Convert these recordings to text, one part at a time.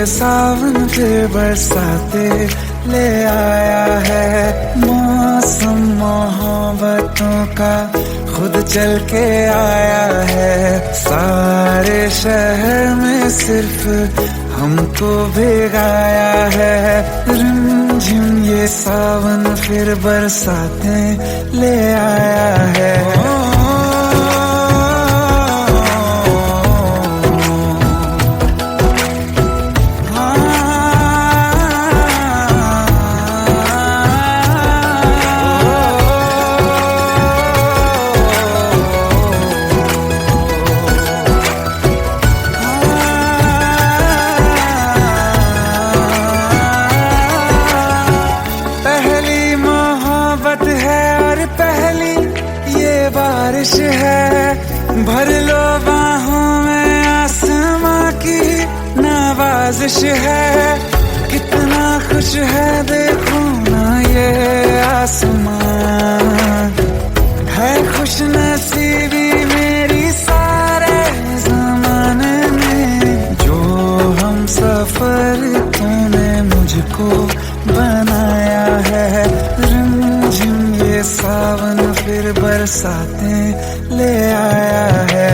सावन फिर बरसाते ले आया है। मौसम मोहब्बतों का खुद चल के आया है। सारे शहर में सिर्फ हमको भिगाया है। रिमझिम ये सावन फिर बरसाते ले आया है। बारिश है भर लो बाहों में, आसमां की नवाजिश है। कितना खुश है देखो ना ये आसमां, है खुश नसीबी मेरी सारे ज़माने में। जो हम सफर तूने मुझको बनाया है। रिमझिम ये सावन फिर बरसाते ले आया है।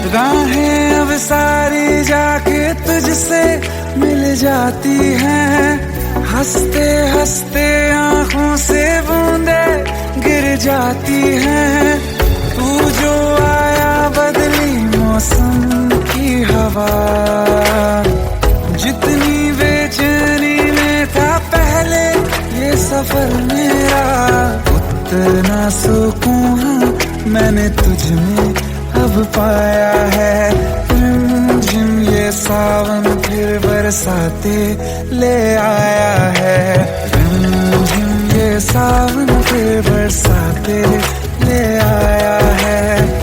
राहें अब सारी जाके तुझसे मिल जाती हैं। हंसते हंसते आंखों से बूंदे गिर जाती हैं। तू जो आया बदली मौसम की हवा, जितनी बेचैनी में था पहले ये सफर मेरा, उतना सुकून मैंने तुझ में अब पाया है। रिमझिम ये सावन फिर बरसाते ले आया है। रिमझिम ये सावन फिर बरसाते ले आया है।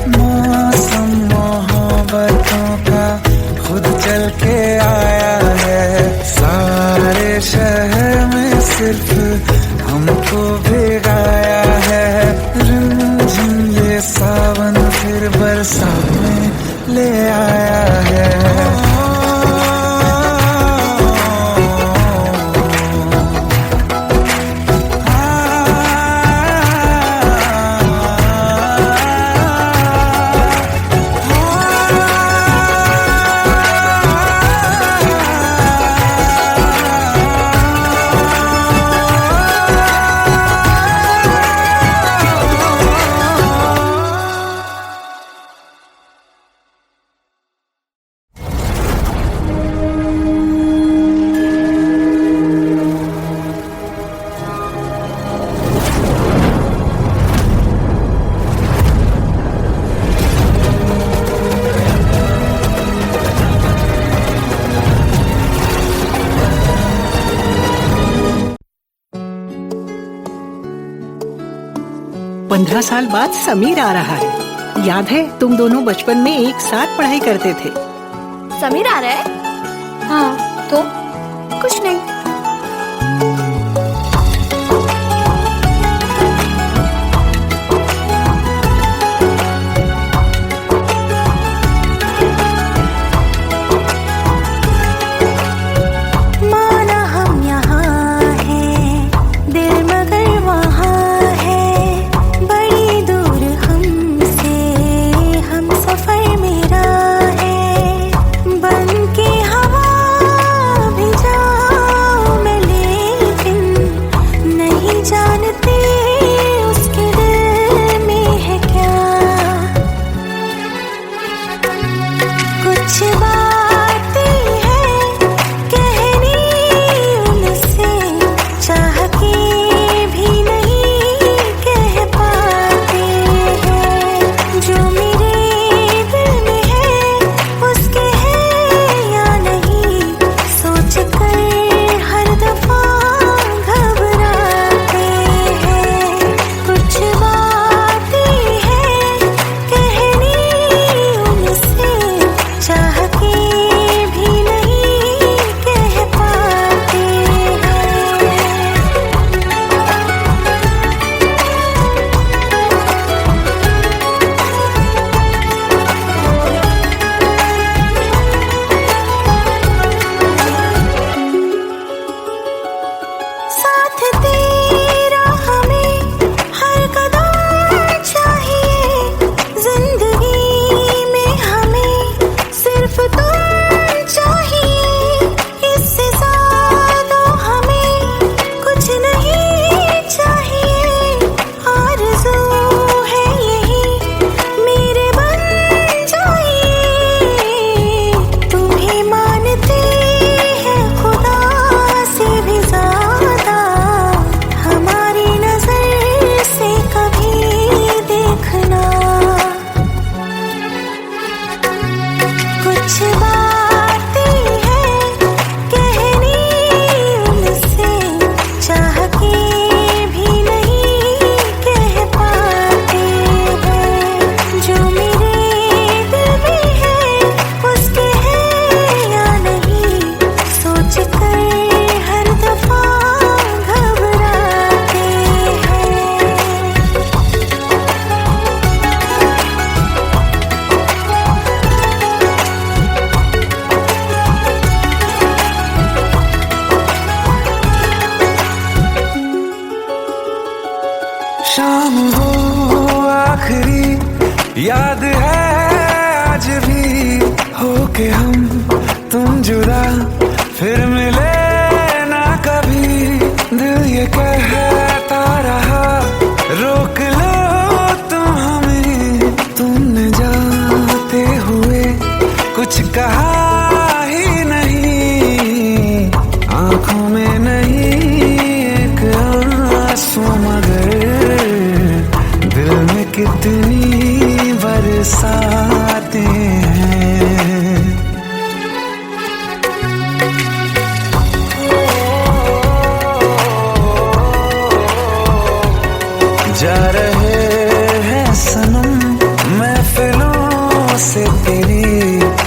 मौसम मोहब्बतों का खुद चल के आया है। सारे शहर में सिर्फ हमको भिगाया है। रिमझिम ये सावन फिर बरसात में ले आया है। पंद्रह साल बाद समीर आ रहा है। याद है तुम दोनों बचपन में एक साथ पढ़ाई करते थे। समीर आ रहा है? हाँ तो कुछ नहीं। बन के हवा भी जाऊं मैं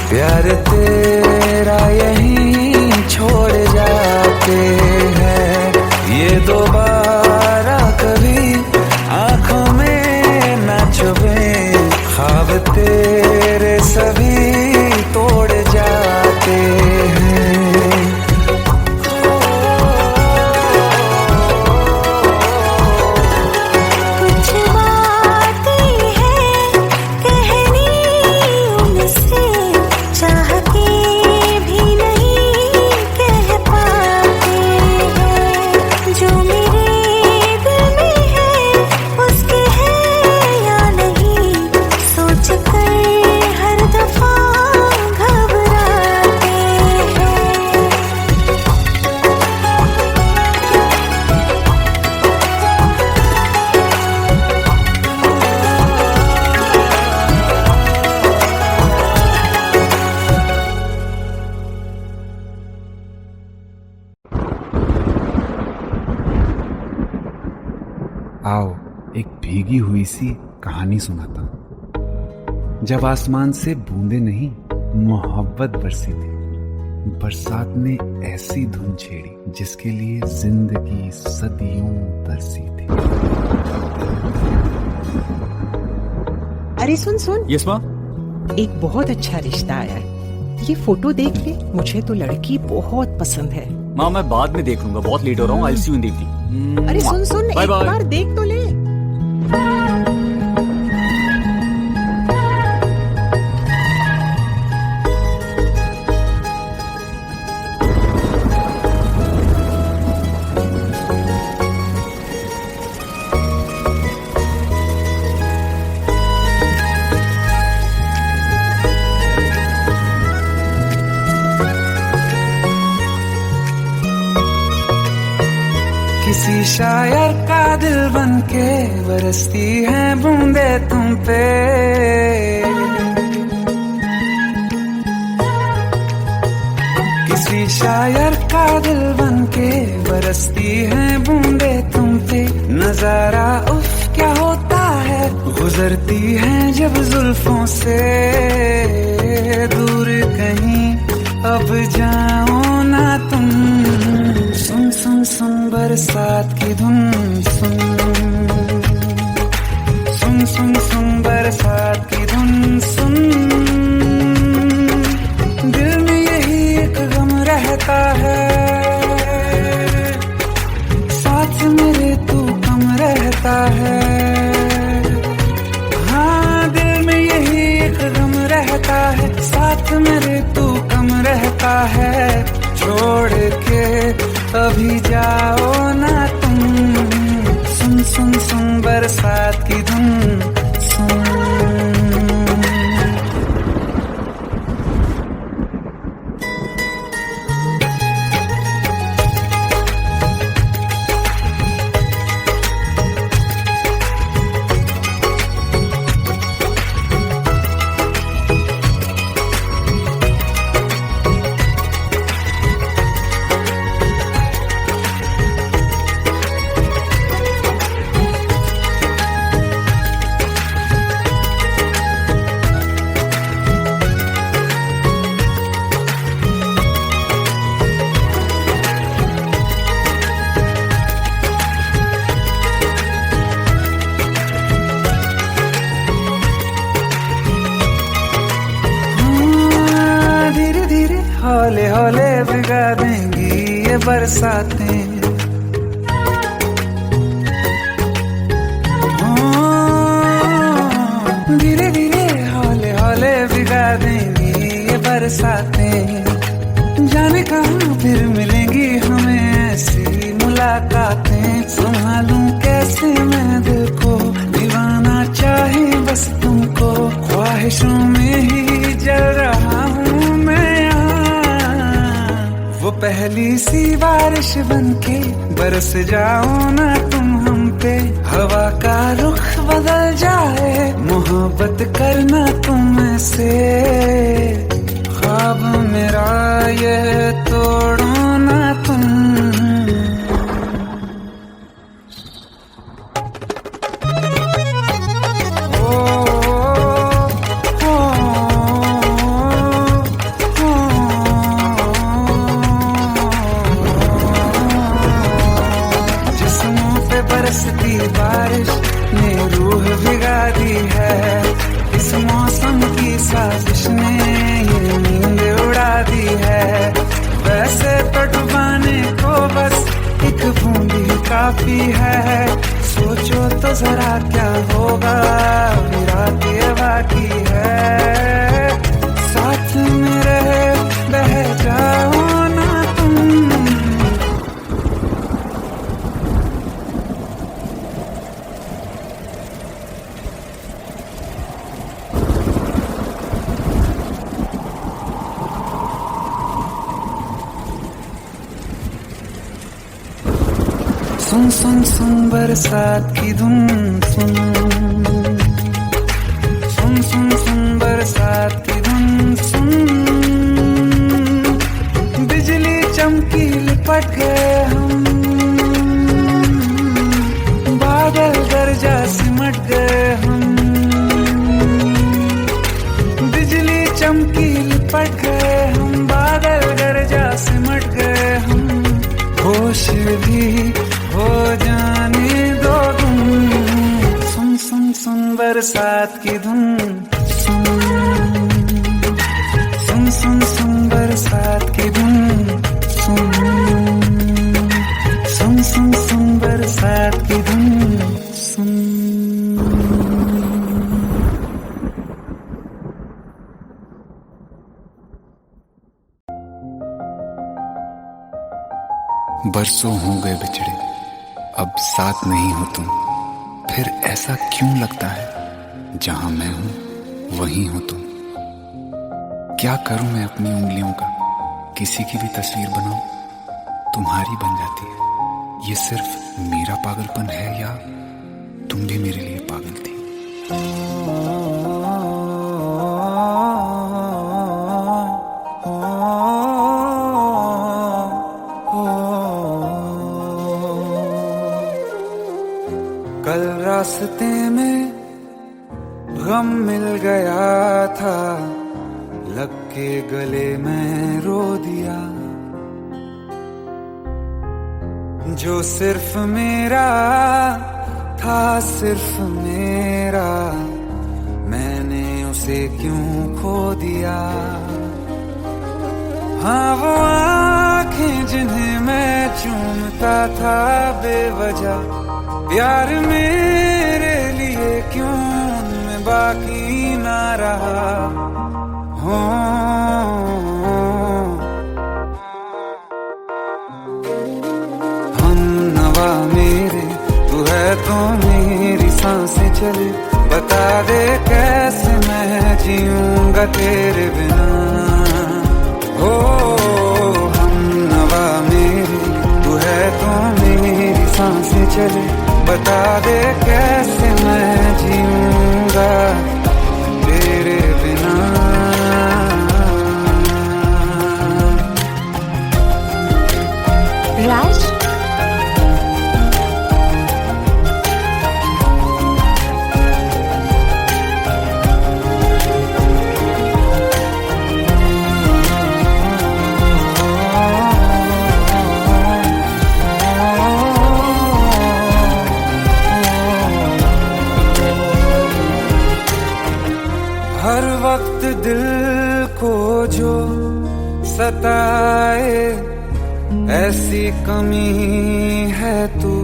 प्यार तेरा यही छोड़ जाते हैं, ये दोबारा कभी आंखों में न चुभे, ख्वाब तेरे सभी तोड़ जाते हैं। कुछ बातें हैं कहनी उनसे, चाह के भी नहीं कह पाते हैं। जो मेरे दिल में है उसके है या नहीं, सोच कर हर दफा घबराते हैं। आओ एक भीगी हुई सी कहानी सुनाता हूं। जब आसमान से बूंदे नहीं मोहब्बत बरसी थी, बरसात ने ऐसी धुन छेड़ी जिसके लिए जिंदगी सदियों तरसी थी। अरे सुन सुन, यस माँ। एक बहुत अच्छा रिश्ता आया है, ये फोटो देख ले। मुझे तो लड़की बहुत पसंद है। माँ मैं बाद में देख लूंगा, बहुत लेट हो रहा हूँ। आई सी यू इन द इवनिंग। अरे सुन सुन, बाय एक बाय। बार देख तो ले। किसी शायर का दिल बन के बरसती है बूंदे तुम पे, किसी शायर का दिल बन के बरसती है बूंदे तुम पे। नजारा उफ क्या होता है, गुजरती है जब जुल्फों से दूर कहीं अब जाओ ना तुम। सुन सुन सुन बरसात की धुन, सुन सुन सुन सुन बरसात की धुन सुन। दिल में यही एक गम रहता है, साथ मेरे तू कम रहता है। हाँ दिल में यही एक गम रहता है, साथ मेरे तू कम रहता है। छोड़ के अभी जाओ ना तुम, सुन सुन सुन बरसात की धुन सुन। हौले हौले भिगा देंगी ये बरसातें, धीरे धीरे हौले हौले भिगा देंगी ये बरसातें। जाने कहाँ फिर मिलेंगी हमें ऐसी मुलाकातें, संभालूं कैसे मैं दिल को, दीवाना चाहे बस तुमको। ख्वाहिशों में ही जल रहा हूँ मैं यहाँ, वो पहली सी बारिश बनके बरस जाओ ना तुम हम पे। हवा का रुख बदल जाए, मोहब्बत करना तुम ऐसे। ख्वाब मेरा ये तोड़ो ना तुम। ओ, ओ, ओ, काफी है, सोचो तो जरा क्या होगा, अभी रात ये बाकी है, साथ में रहे बह जाओ ना तुम। सुन सुन सुन बरसात की धुन, सुन सुन सुन सुन बरसात की धुन, सुन बिजली चमकी लिपट गए हम, बादल गरजा सिमट गए हम, बिजली चमकी लिपट गए हम, बादल गरजा सिमट गए हम, होश भी हो जाने दो तुम। सुन सुन सुन बरसात की धुन, सुन सुन सुन सुन बरसात की धुन, सुन सुन सुन सुन बरसात की धुन, सुन। बरसों हो गए बिछड़े, अब साथ नहीं हो तुम, फिर ऐसा क्यों लगता है जहां मैं हूं वहीं हो तुम। क्या करूं मैं अपनी उंगलियों का, किसी की भी तस्वीर बनाऊं तुम्हारी बन जाती है। ये सिर्फ मेरा पागलपन है या तुम भी मेरे लिए पागल थी। कल रास्ते में गम मिल गया था, लग के गले में रो दिया, जो सिर्फ मेरा था सिर्फ मेरा, मैंने उसे क्यों खो दिया। हाँ वो आँखें जिन्हें मैं चूमता था बेवजह, प्यार मेरे लिए क्यों उनमें बाकी ना रहा हो। हम नवा मेरे तू है तो मेरी सांसें चले, बता दे कैसे मैं जीऊंगा तेरे बिना। हो हम नवा मेरे तू है तो मेरी सांसें चले, बता दे कैसे मैं जीऊंगा तेरे बिना। राज, हर वक्त दिल को जो सताए ऐसी कमी है तू,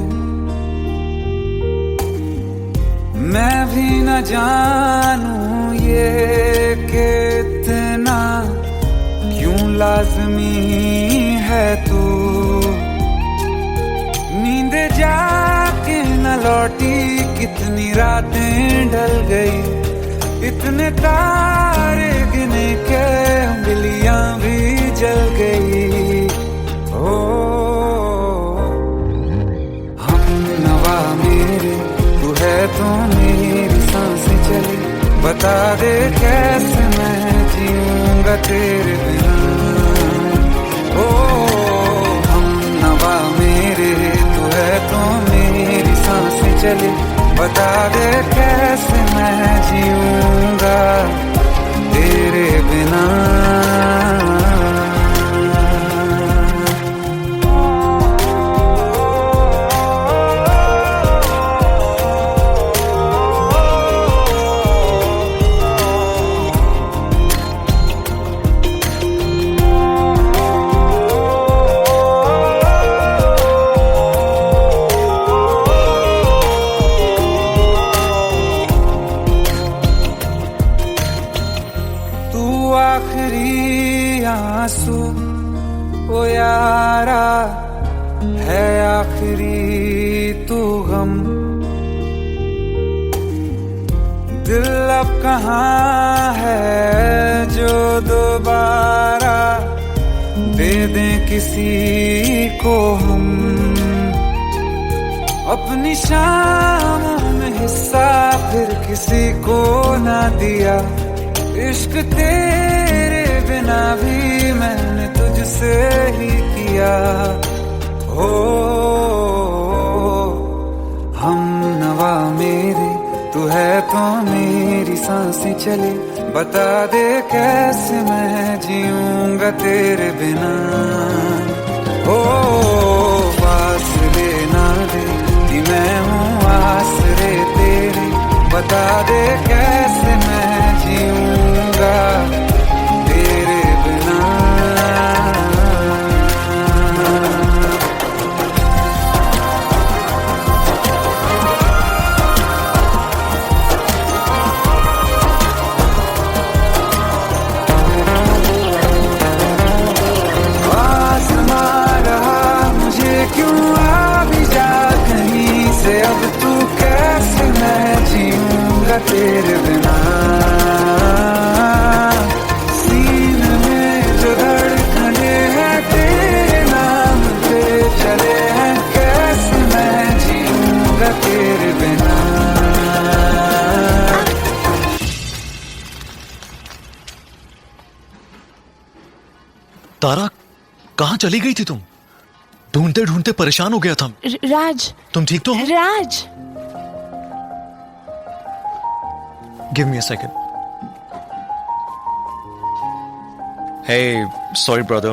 मैं भी न जानूं ये कि इतना क्यों लाज़मी है तू। नींद जाके न लौटी कितनी रातें ढल गई, इतने तारे गिने के उंगलियां भी जल गई। ओ हम नवा मेरे तू है तो मेरी सांसें चली, बता दे कैसे मैं जीऊंगा तेरे बिना। ओ हम नवा मेरे तू है तो मेरी सांसें चली, बता दे कैसे मैं जीऊंगा तेरे बिना। आखिरी आंसू ओ यारा है आखिरी तू गम। दिल अब कहाँ है जो दोबारा दे दें किसी को हम। अपनी शामों में हिस्सा फिर किसी को ना दिया। इश्क तेरे बिना भी मैंने तुझसे ही किया। हो हम नवा मेरे तू है तो मेरी सांसें चले। बता दे कैसे मैं जीऊंगा तेरे बिना। हो फासले ना दे कि मैं हूँ आसरे तेरे। बता दे कैसे मैं जीऊंगा तेरे बिना। तेरे बिना सीने में जो धड़कने हैं तेरे नाम पे चले हैं। कैसे मैं जीऊंगा तेरे बिना। तारा कहाँ चली गई थी तुम? ढूंढते ढूंढते परेशान हो गया था। राज, तुम ठीक तो हो? राज, Give me a second. Hey, sorry brother.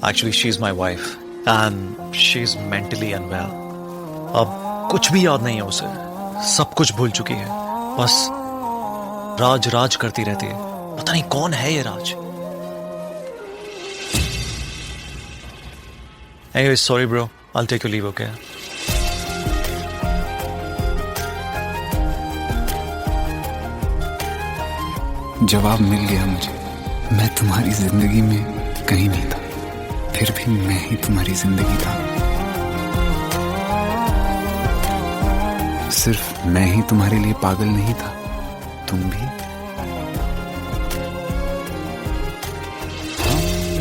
Actually, she's my wife and she's mentally unwell. अब कुछ भी याद नहीं है उसे, सब कुछ भूल चुकी है। बस राज राज करती रहती है। पता नहीं कौन है ये राज। Anyway, sorry bro. I'll take your leave, okay? जवाब मिल गया मुझे। मैं तुम्हारी जिंदगी में कहीं नहीं था, फिर भी मैं ही तुम्हारी जिंदगी था। सिर्फ मैं ही तुम्हारे लिए पागल नहीं था, तुम भी।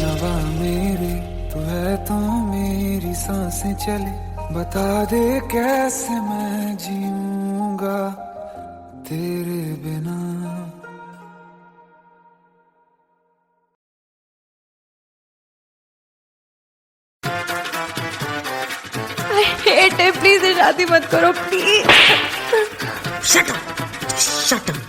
नवा मेरे तू है तो मेरी सांसें चले। बता दे कैसे मैं जीऊंगा तेरे बिना। हेट है, प्लीज शादी मत करो please. Shut up, shut up.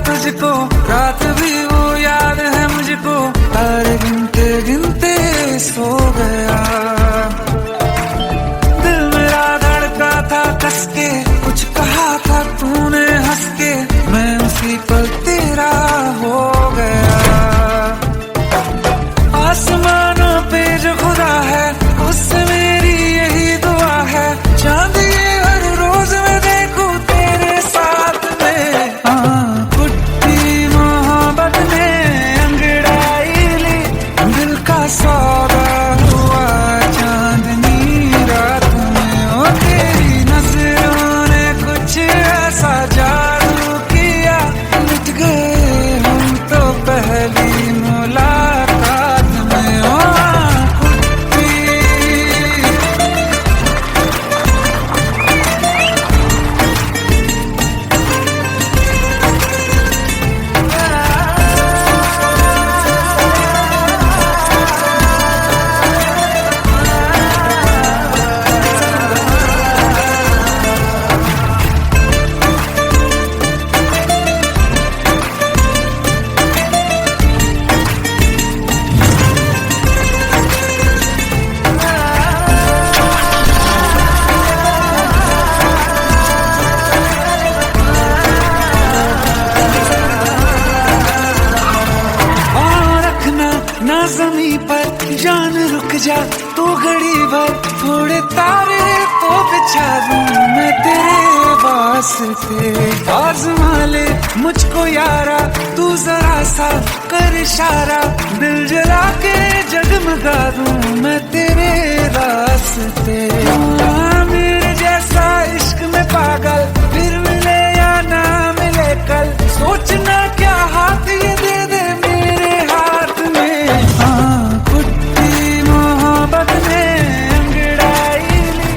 तुझको रात भी वो याद है मुझको। तारे गिनते गिनते सो गया। दिल मेरा धड़का था कस के, कुछ कहा था तूने हंस के। मैं उसी पल तेरा हो गया। आसमानों पे जो खुदा है उससे मेरी यही दुआ है। चांद ये हर रोज मैं देखूं तेरे साथ में। कुट्टी मोहब्बत ने अंगड़ाई ली, दिल का सौदा हुआ। ना जमी पर जान रुक जा तू घड़ी भर, थोड़े तारे तो बिछा दूं मैं तेरे वास्ते। आज़मा ले मुझको यारा तू जरा सा कर इशारा, दिल जला के जगमगा दूं मैं तेरे रास्ते। मेरे जैसा इश्क में पागल फिर मिले या ना मिले कल, सोचना क्या हाथ ये दे दे मेरे हाथ में। हाँ कुट्टी मोहब्बत में अंगड़ाई ली,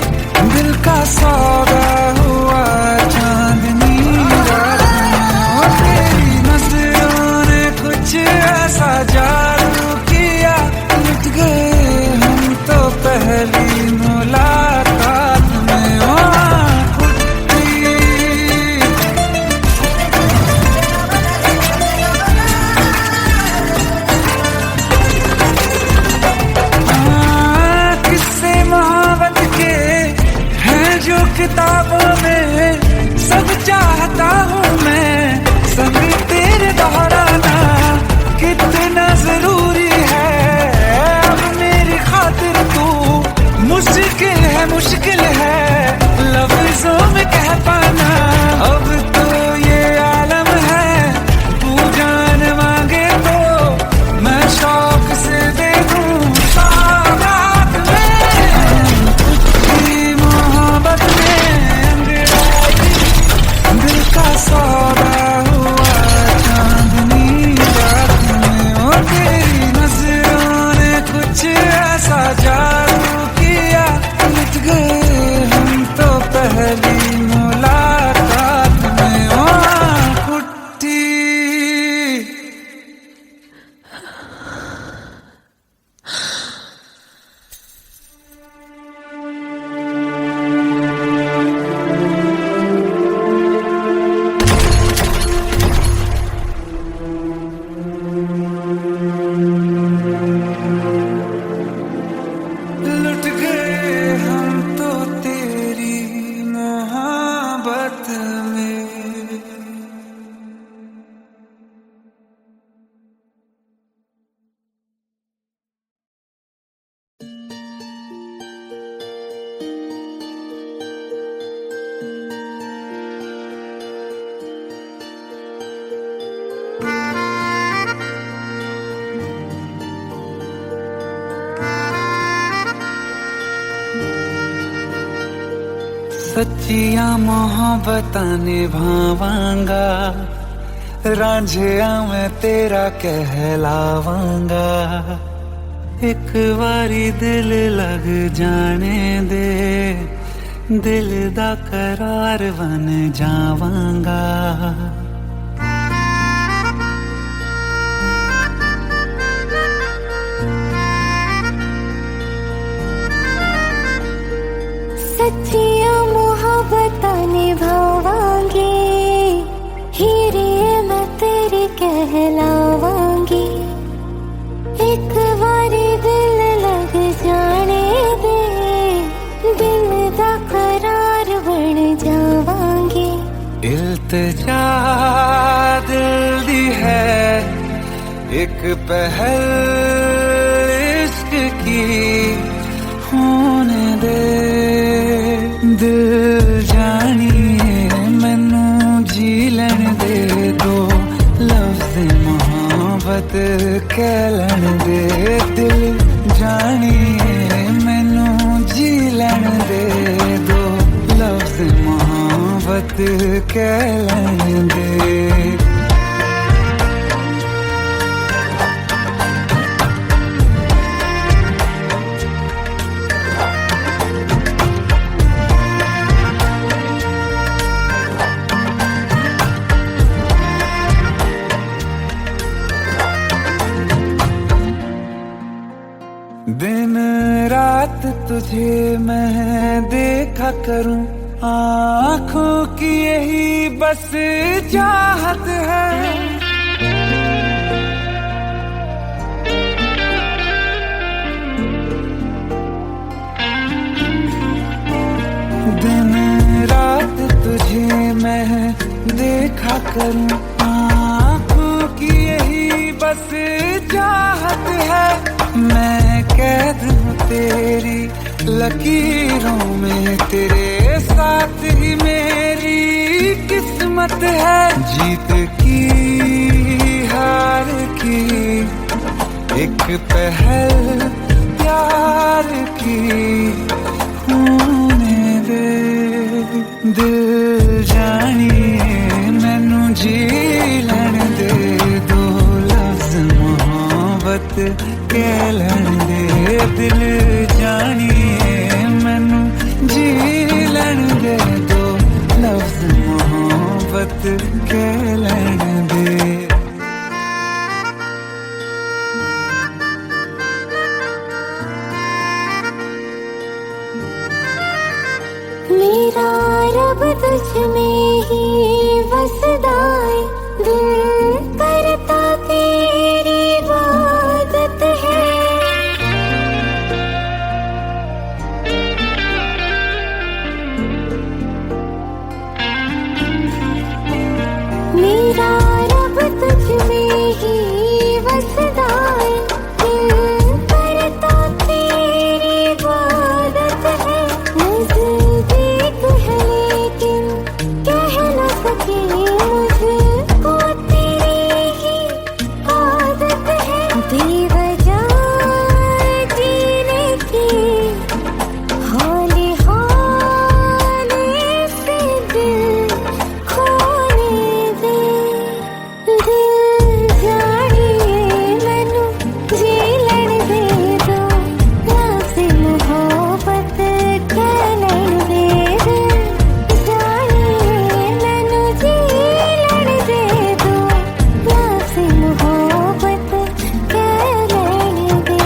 दिल का सौदा हुआ चांदनी रात में। तेरी नजरों ने कुछ ऐसा जादू किया, लुट गए हम तो पहली मुलाकात में। किस्से मोहब्बत के हैं जो किताबों में, सब चाहता हूँ मैं संग तेरे दोहराना, कितना जरूरी है अब मेरी खातिर तू। मुश्किल है लफ्जों में कह पाना, अब तो ये आलम है तू जान मांगे तो मैं शौक से दे दूं सौगात में। कुछ मोहब्बत में अंगड़ाई, दिल का सौदा हुआ चांदनी रात में। और तेरी नजरों ने कुछ ऐसा जादू किया, लुट गए हम तो पहली मुलाकात में। कुट्टी लुट गए हम तो तेरी मोहब्बत में। सच्चिया मोहब्बतां निभावांगा, रांझिया मैं तेरा कहलावांगा। एक बारी दिल लग जाने दे, दिल दा करार बन जावांगा। सच्चिया मोहब्बतां निभावांगी, हीरे मैं तेरी कहलावांगी। एक बारी दिल लग जाने दे, दिल दा करार बन जावांगी। इल्तिजा दिल दी है एक पहल इश्क की होने दे। दिल जानिए मैनू जी लैन दे दो, लफ्ज़ मोहब्बत कह लैन दे। दिल जानिए मैनू जी लैन दे दो, लफ्ज़ मोहब्बत कह लैन दे। दिन रात तुझे मैं देखा करूं, आँखों की यही बस चाहत है। दिन रात तुझे मैं देखा करूं, आँखों की यही बस चाहत है, मैं कैद हूँ तेरी लकीरों में, तेरे साथ ही मेरी किस्मत है। जीत की हार की एक पहल प्यार की होने दे, दिल जानिए मैनू जी लैण दे, दो लफ्ज मोहब्बत कह लैण दे, दिल जानिए मैनू जी लैण दे, दो लफ्ज मोहब्बत कह लैण दे। मेरा रब तुझ में ही बसदा है, दिल करता तेरी इबादत है। मेरा रब तुझ में ही बसदा है, दिल करता तेरी इबादत है। नज़दीक है लेकिन कह न सके, मुझको तेरी ही आदत है। बेवजह जीने की हौले हौले से दिल खोने दे, दिल जानिए मैनू जी लैण दे, दो लफ्ज़ मोहब्बत कह लैण दे, दिल जानिए मैनू जी लैण दे, दो लफ्ज़ मोहब्बत कह लैण दे।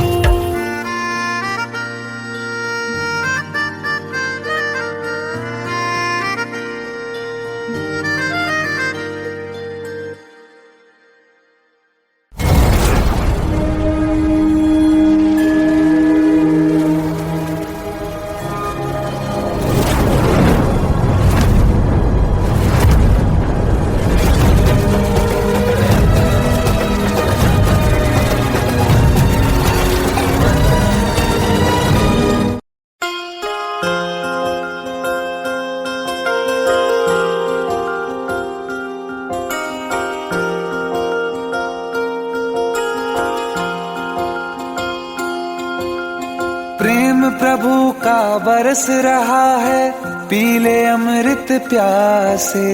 प्रेम प्रभु का बरस रहा है, पीले अमृत प्यासे,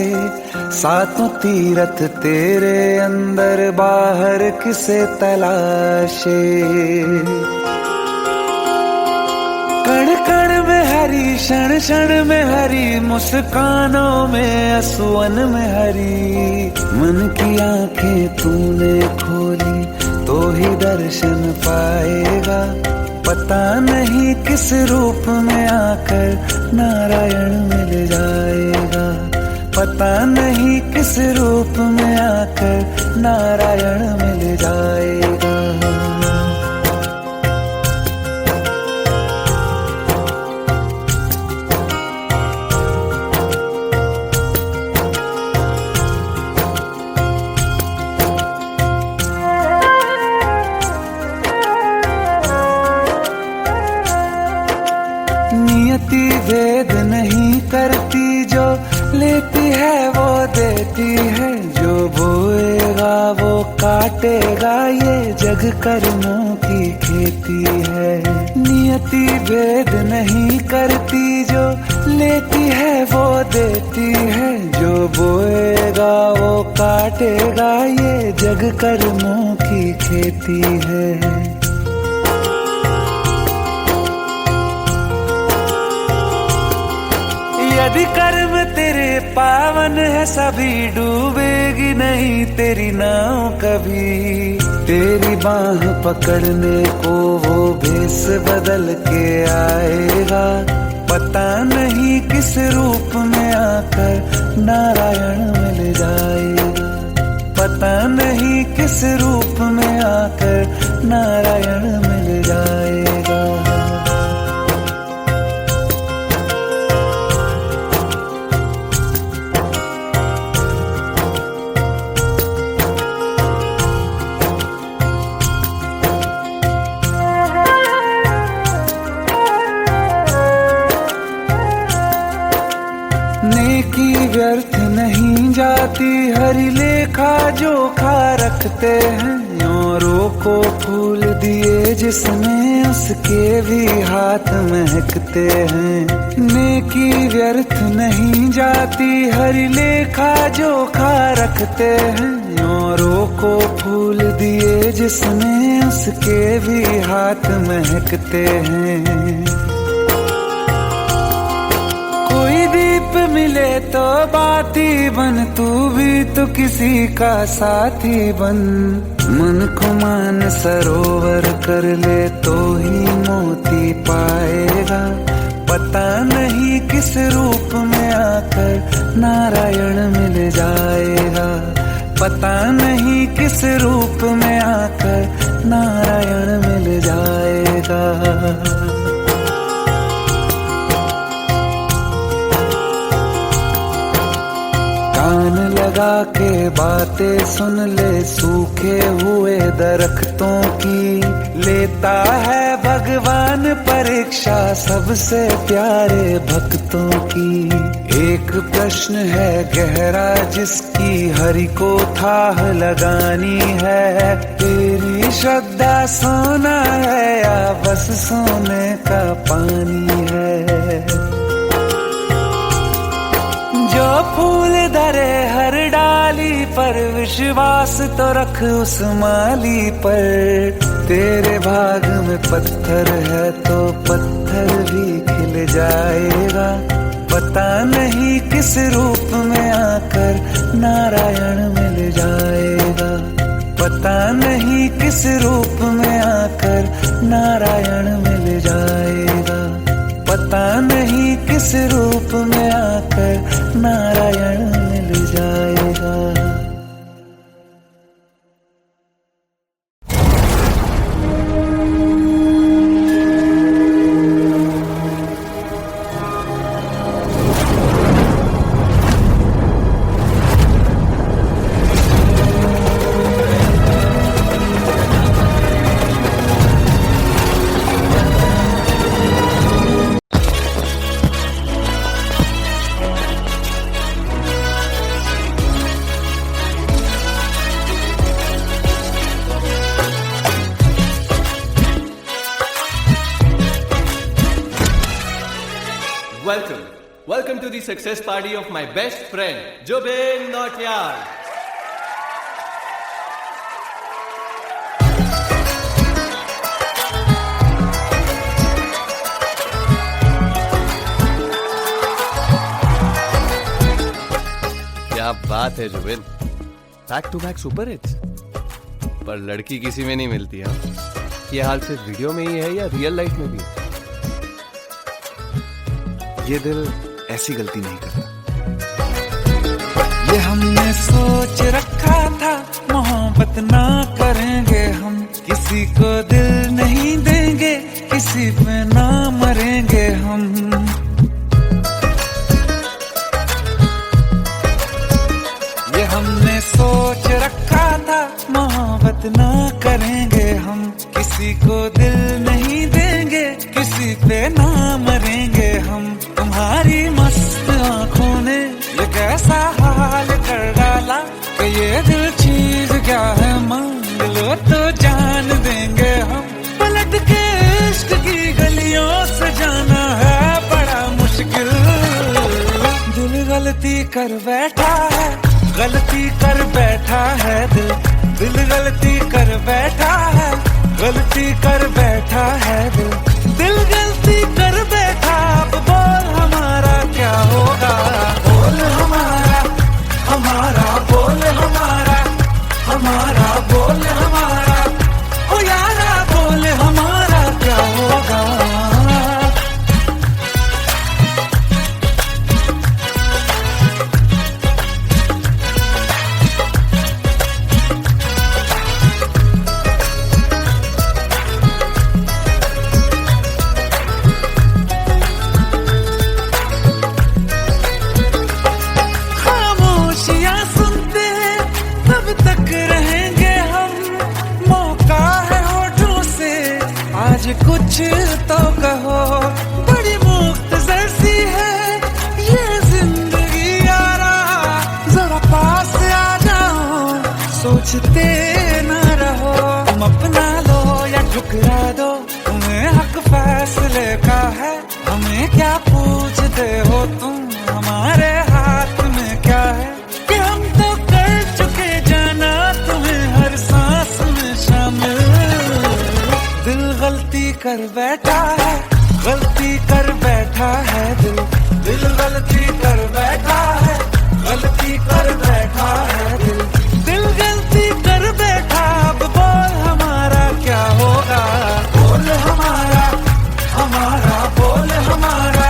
सातों तीरथ तेरे अंदर बाहर किसे तलाशे। कण कण में हरी, क्षण क्षण में हरी, मुस्कानों में असुवन में हरी। मन की आंखें तूने खोली तो ही दर्शन पाएगा, पता नहीं किस रूप में आकर नारायण मिल जाएगा, पता नहीं किस रूप में आकर नारायण मिल जाएगा। नियति भेद नहीं करती, जो लेती है वो देती है, जो बोएगा वो काटेगा, ये जग कर्मों की खेती है। नियति भेद नहीं करती, जो लेती है वो देती है, जो बोएगा वो काटेगा, ये जग कर्मों की खेती है। यदि कर्म तेरे पावन है, सभी डूबेगी नहीं तेरी नाव कभी। तेरी बाह पकड़ने को वो भेष बदल के आएगा, पता नहीं किस रूप में आकर नारायण मिल जाएगा, पता नहीं किस रूप में आकर नारायण मिल जाएगा। जाती हरी लेखा जोखा रखते हैं, औरों को फूल दिए जिसमें उसके भी हाथ महकते हैं। नेकी व्यर्थ नहीं जाती हरी लेखा जोखा रखते हैं, औरों को फूल दिए जिसमें उसके भी हाथ महकते हैं। कोई दीप मिले तो बाती बन, तू भी तो किसी का साथी बन। मन को मान सरोवर कर ले तो ही मोती पाएगा, पता नहीं किस रूप में आकर नारायण मिल जाएगा, पता नहीं किस रूप में आकर नारायण मिल जाएगा। कान लगा के बातें सुन ले सूखे हुए दरख्तों की, लेता है भगवान परीक्षा सबसे प्यारे भक्तों की। एक प्रश्न है गहरा जिसकी हरि को थाह लगानी है, तेरी श्रद्धा सोना है या बस सोने का पानी है। जो फूल धरे हर डाली पर, विश्वास तो रख उस माली पर। तेरे भाग में पत्थर है तो पत्थर भी खिल जाएगा, पता नहीं किस रूप में आकर नारायण मिल जाएगा, पता नहीं किस रूप में आकर नारायण मिल जाएगा, पता नहीं किस रूप में आकर नारायण मिल जाएगा। Welcome to the success party of my best friend, Jobin Nautiyal. क्या बात है Zubin, back to back super hits. पर लड़की किसी में नहीं मिलती है। ये हाल सिर्फ वीडियो में ही है या रियल लाइफ में भी? ये दिल ऐसी गलती नहीं करता। ये हमने सोच रखा था मोहब्बत ना करेंगे हम, किसी को दिल नहीं देंगे, किसी पे ना मरेंगे हम। ये हमने सोच रखा था मोहब्बत ना करेंगे हम, किसी को दिल नहीं देंगे, किसी पे ना मरेंगे हम। तुम्हारी मस्त आंखों ने ये कैसा हाल कर डाला कि ये दिल चीज क्या है मांग लो तो जान देंगे हम। पलट के इश्क की गलियों से जाना है बड़ा मुश्किल। दिल गलती कर बैठा है, गलती कर बैठा है दिल, दिल गलती कर बैठा है, गलती कर बैठा है दिल, दिल गलती कर बैठा। अब बोल हमारा क्या होगा, बोल हमारा, हमारा बोल हमारा, हमारा बोल हमारा, ओ यारा बोल हमारा क्या होगा। कुछ तो कहो, बड़ी मुख्तसर सी है ये जिंदगी यारा, जरा सोचते ना रहो, तुम अपना लो या ठुकरा दो, तुम्हें हक फैसले का है, हमें क्या पूछते हो तुम, हमारे हाथ में क्या है, कि हम तो कर चुके जाना तुम्हें हर सांस में शामिल। दिल गलती कर बैठा है, गलती कर बैठा है दिल, दिल गलती कर बैठा है, गलती कर बैठा है दिल, दिल गलती कर बैठा। अब बोल हमारा क्या होगा, बोल हमारा, हमारा बोल हमारा,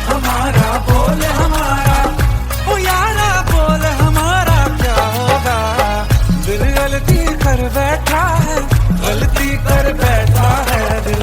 हमारा बोल हमारा, ओ यारा बोल हमारा क्या होगा। दिल गलती कर बैठा है, गलती कर बैठा है दिल।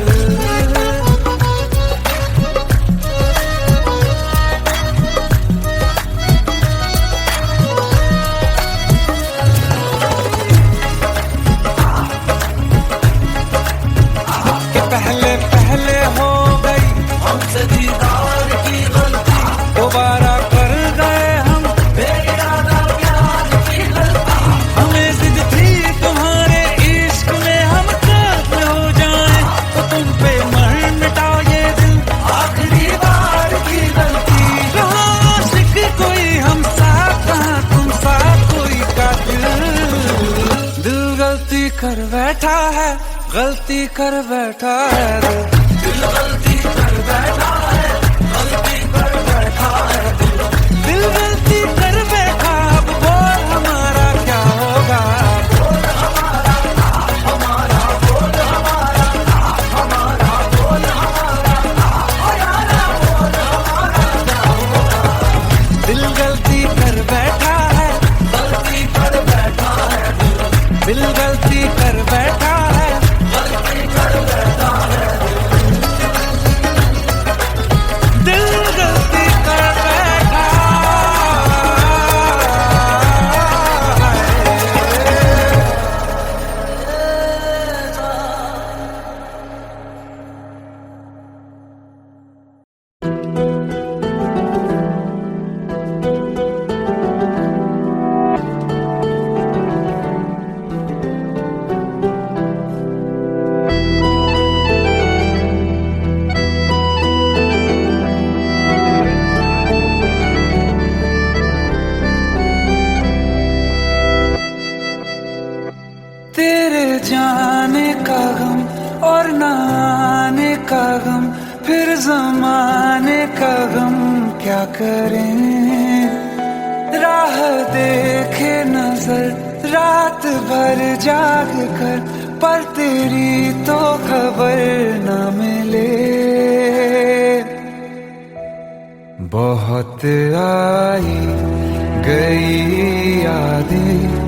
पहले पहले हो गई हमसे दीदार की गलती, दोबारा कर गए हम बेइरादा प्यार की गलती। हमें जिद थी तुम्हारे इश्क में हम काफिर हो जाएं, तो तुम पे मर मिटाओ ये दिल, आखिरी बार की गलती। कहाँ आशिक कोई हम साथ, कहाँ तुम साथ कोई कातिल। दिल गलती कर बैठा है, गलती कर बैठा है दिल, गलती कर बैठा है, गलती कर बैठा है दिल, दिल गलती कर बैठा। अब बोल हमारा क्या होगा, बोल हमारा, हमारा बोल हमारा, हमारा बोल हमारा, ओ यारा बोल हमारा क्या होगा। दिल गलती कर बैठा है, गलती कर बैठा है दिल, दिल गलती कर बैठा है, गलती कर बैठा है दिल, गलती कर बैठा तेरे जाने का गम और न आने का गम, फिर जमाने का गम क्या करें। राह देखे नजर रात भर जाग कर, पर तेरी तो खबर न मिले। बहुत आई गई यादें,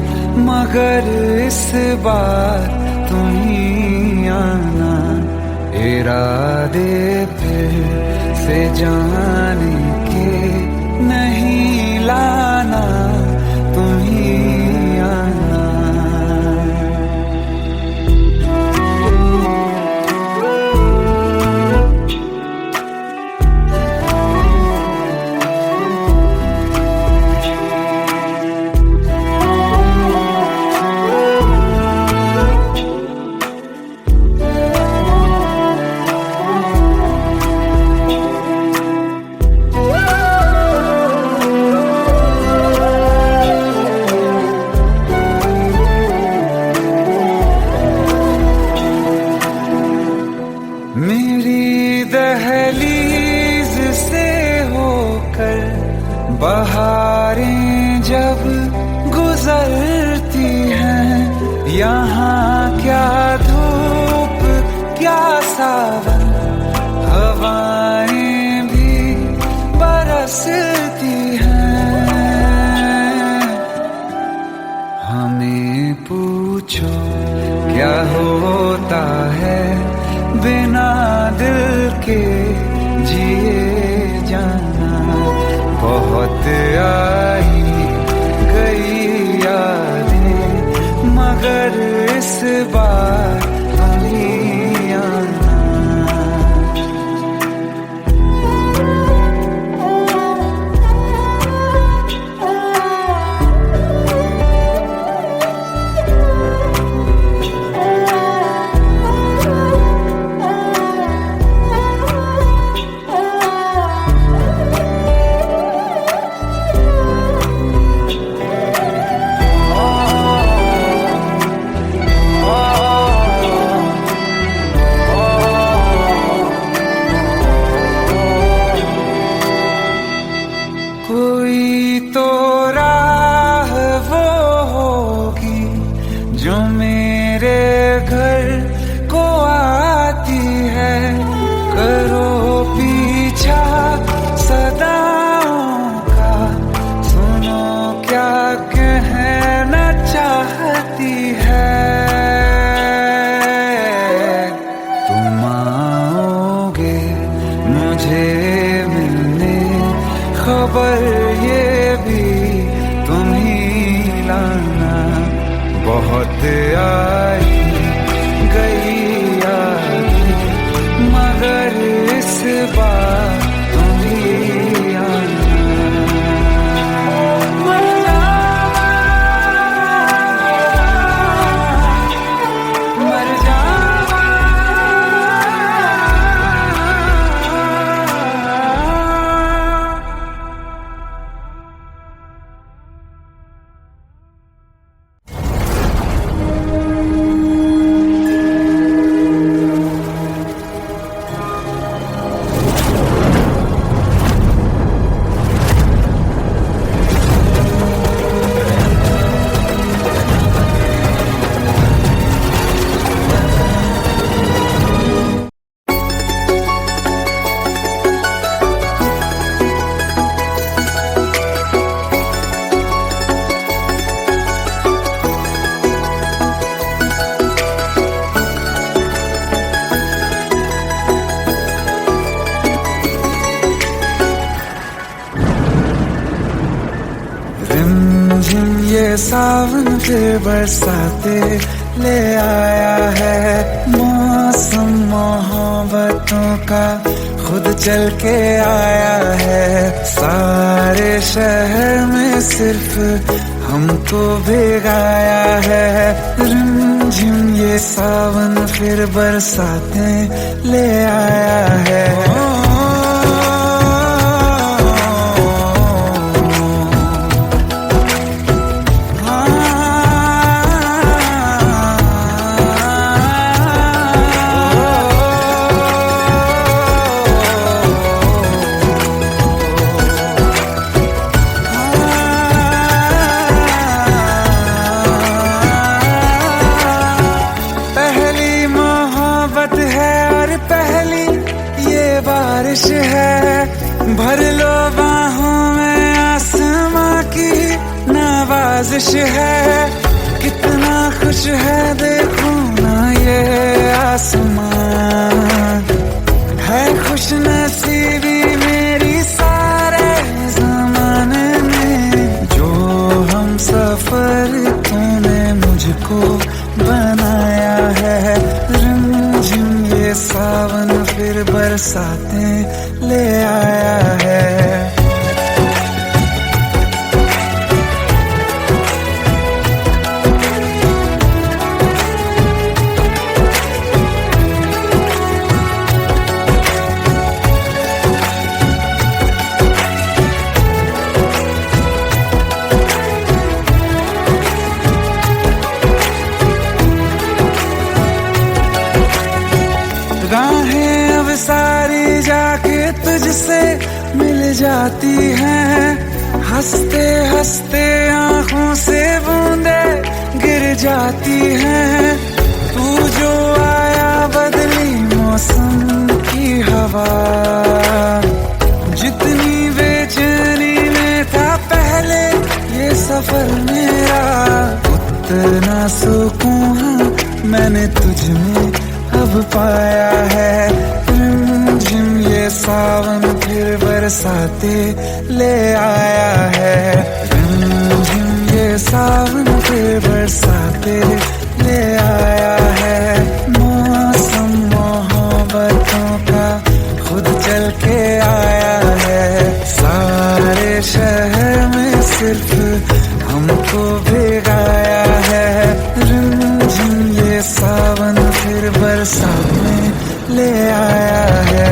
मगर इस बार तुम ही आना, इरादे फिर से जाने के नहीं लाना, तुम ही आना। मेरी दहलीज से होकर बहारें जब गुजरती हैं, यहाँ क्या धूप क्या सावन, हवाएं भी बरसती हैं। हमें पूछो क्या होता है बिना दिल के जिए जाना। बहुत आई गई यादें, मगर इस बार तुम ही आना। ये सावन फिर बरसाते ले आया है। मौसम मोहब्बतों का खुद चल के आया है। सारे शहर में सिर्फ हमको भिगाया है। रिमझिम ये सावन फिर बरसाते ले आया है। बारिश है भर लो बाहों में, आसमां की नवाजिश है। कितना खुश है देखो ना ये आसमां, है खुश नसीबी मेरी सारे जमाने में। जो हम सफर तूने मुझको बनाया है। रिमझिम ये सावन फिर बरसाते ले आया है। राहें अब सारी जाके तुझसे मिल जाती हैं। हंसते हंसते आंखों से बूंदे गिर जाती हैं। तू जो आया बदली मौसम की हवा, जितनी बेचैनी में था पहले ये सफर मेरा, उतना सुकून मैंने तुझ में अब पाया है। रिमझिम ये सावन फिर बरसाते ले आया है। रिमझिम ये सावन फिर बरसाते ले आया है। मौसम मोहब्बतों का खुद चल के आया है। सारे शहर में सिर्फ हमको भिगाया है। रिमझिम ये सावन फिर बरसात में ले आया है।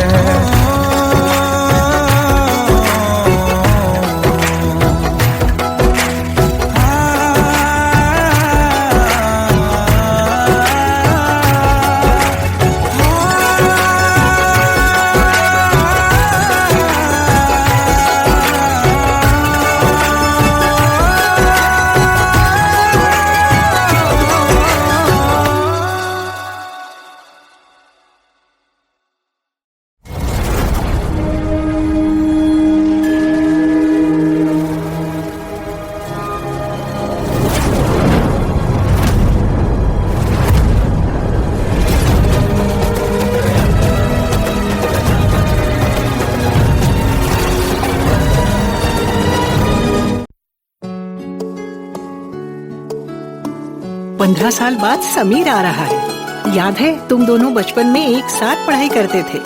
पंद्रह साल बाद समीर आ रहा है। याद है तुम दोनों बचपन में एक साथ पढ़ाई करते थे।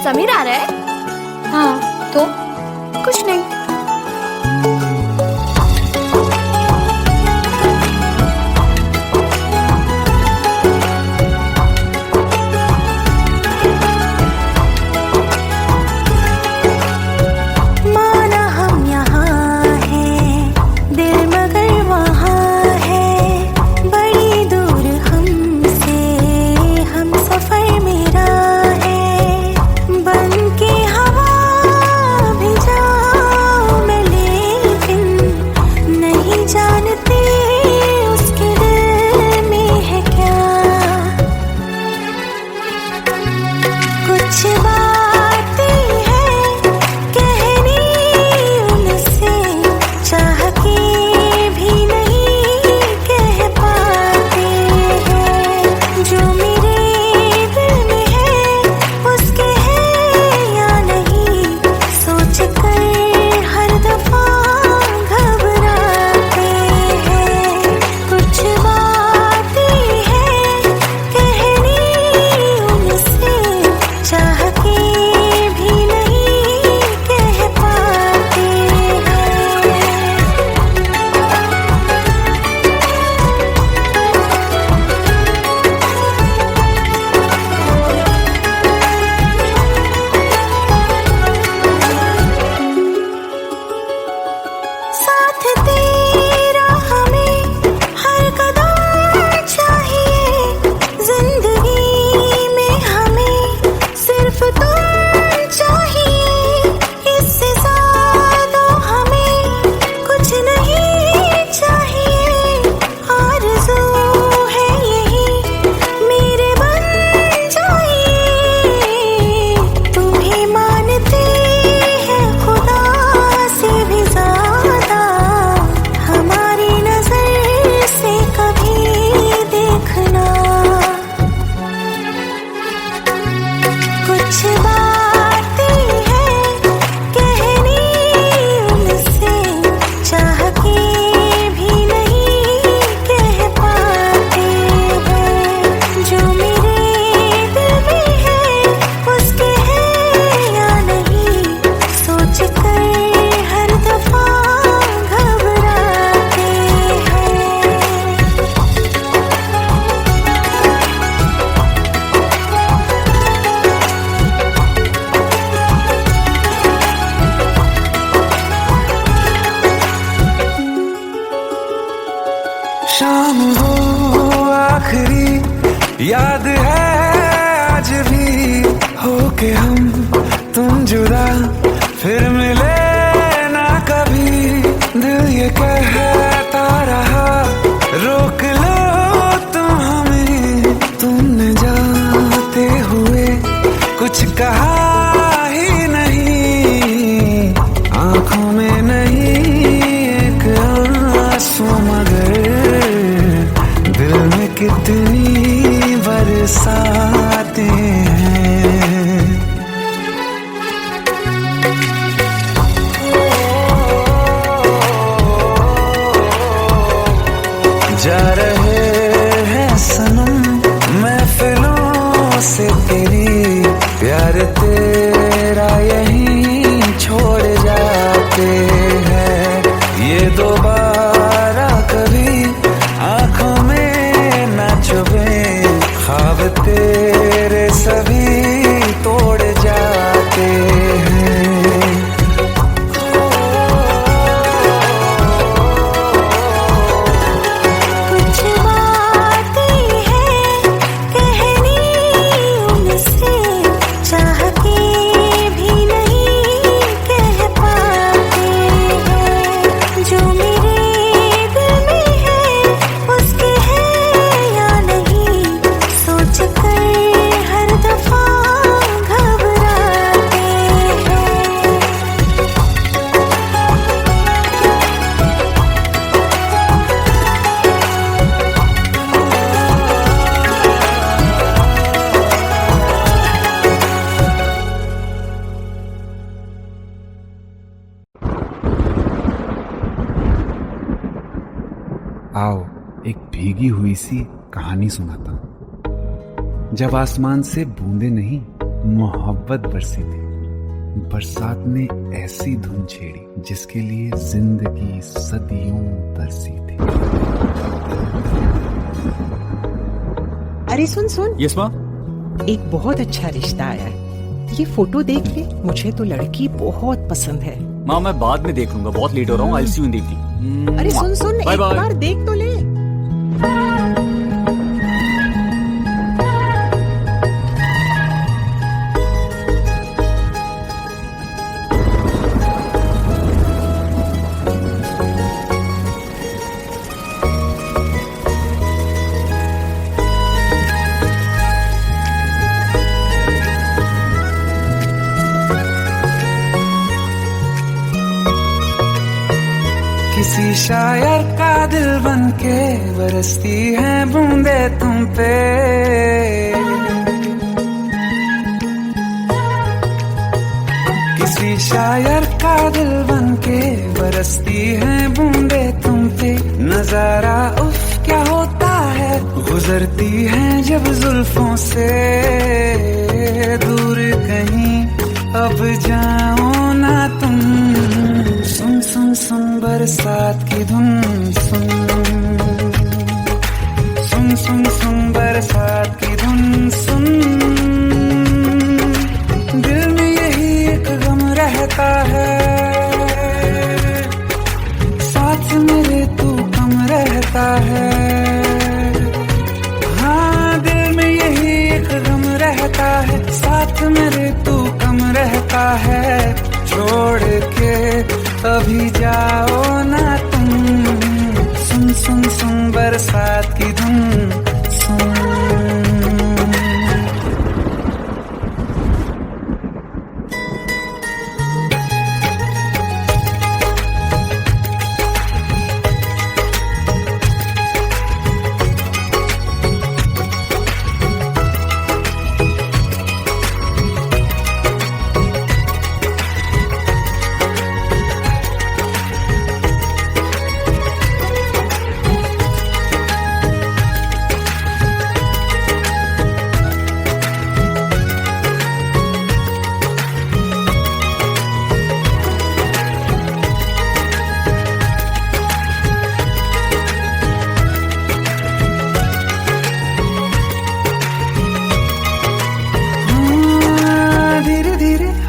समीर आ रहा है? हाँ, तो कुछ नहीं। बन के हवा भी जा कि हम तुम जुदा फिर मिले ना कभी, दिल ये कहता रहा रोक लो तुम हमें, तुमने जाते हुए कुछ कहा ही नहीं, आंखों में नहीं एक आंसू मगर दिल में कितनी बरसाते हैं। जा रहे हैं सनम महफिलों से तेरी, प्यार तेरा यहीं छोड़ जाते हैं, ये दोबारा कभी आंखों में ना चुभे, ख्वाब तेरे सभी तोड़ जाते हैं। कुछ बातें हैं कहनी उनसे, चाह के भी नहीं कह पाते हैं, जो मेरे दिल में है उसके है या नहीं, सोच कर हर दफा घबराते हैं। आओ एक भीगी हुई सी कहानी सुनाता हूं। जब आसमान से बूंदे नहीं मोहब्बत बरसी थी, बरसात ने ऐसी धुन छेड़ी जिसके लिए जिंदगी सदियों तरसी थी। अरे सुन सुन, यस माँ। एक बहुत अच्छा रिश्ता आया है, ये फोटो देख ले, मुझे तो लड़की बहुत पसंद है। माँ मैं बाद में देख लूंगा, बहुत लेट हो रहा हूँ। आई सी यू इन द इवनिंग। अरे सुन सुन, बाय एक बाय। बार देख तो ले। किसी शायर का दिल बन के बरसती है बूंदे तुम पे, किसी शायर का दिल बन के बरसती है बूंदे तुम पे, नजारा उफ क्या होता है, गुजरती है जब जुल्फों से दूर कहीं अब जाओ ना तुम, सुन सुन सुन बरसात की धुन, सुन सुन सुन सुन बरसात की धुन सुन, दिल में यही एक गम रहता है, साथ मेरे तू कम रहता है, हाँ दिल में यही एक गम रहता है, साथ मेरे तू कम रहता है, छोड़ के अभी जाओ ना तुम, सुन सुन सुन बरसात की धुन सुन।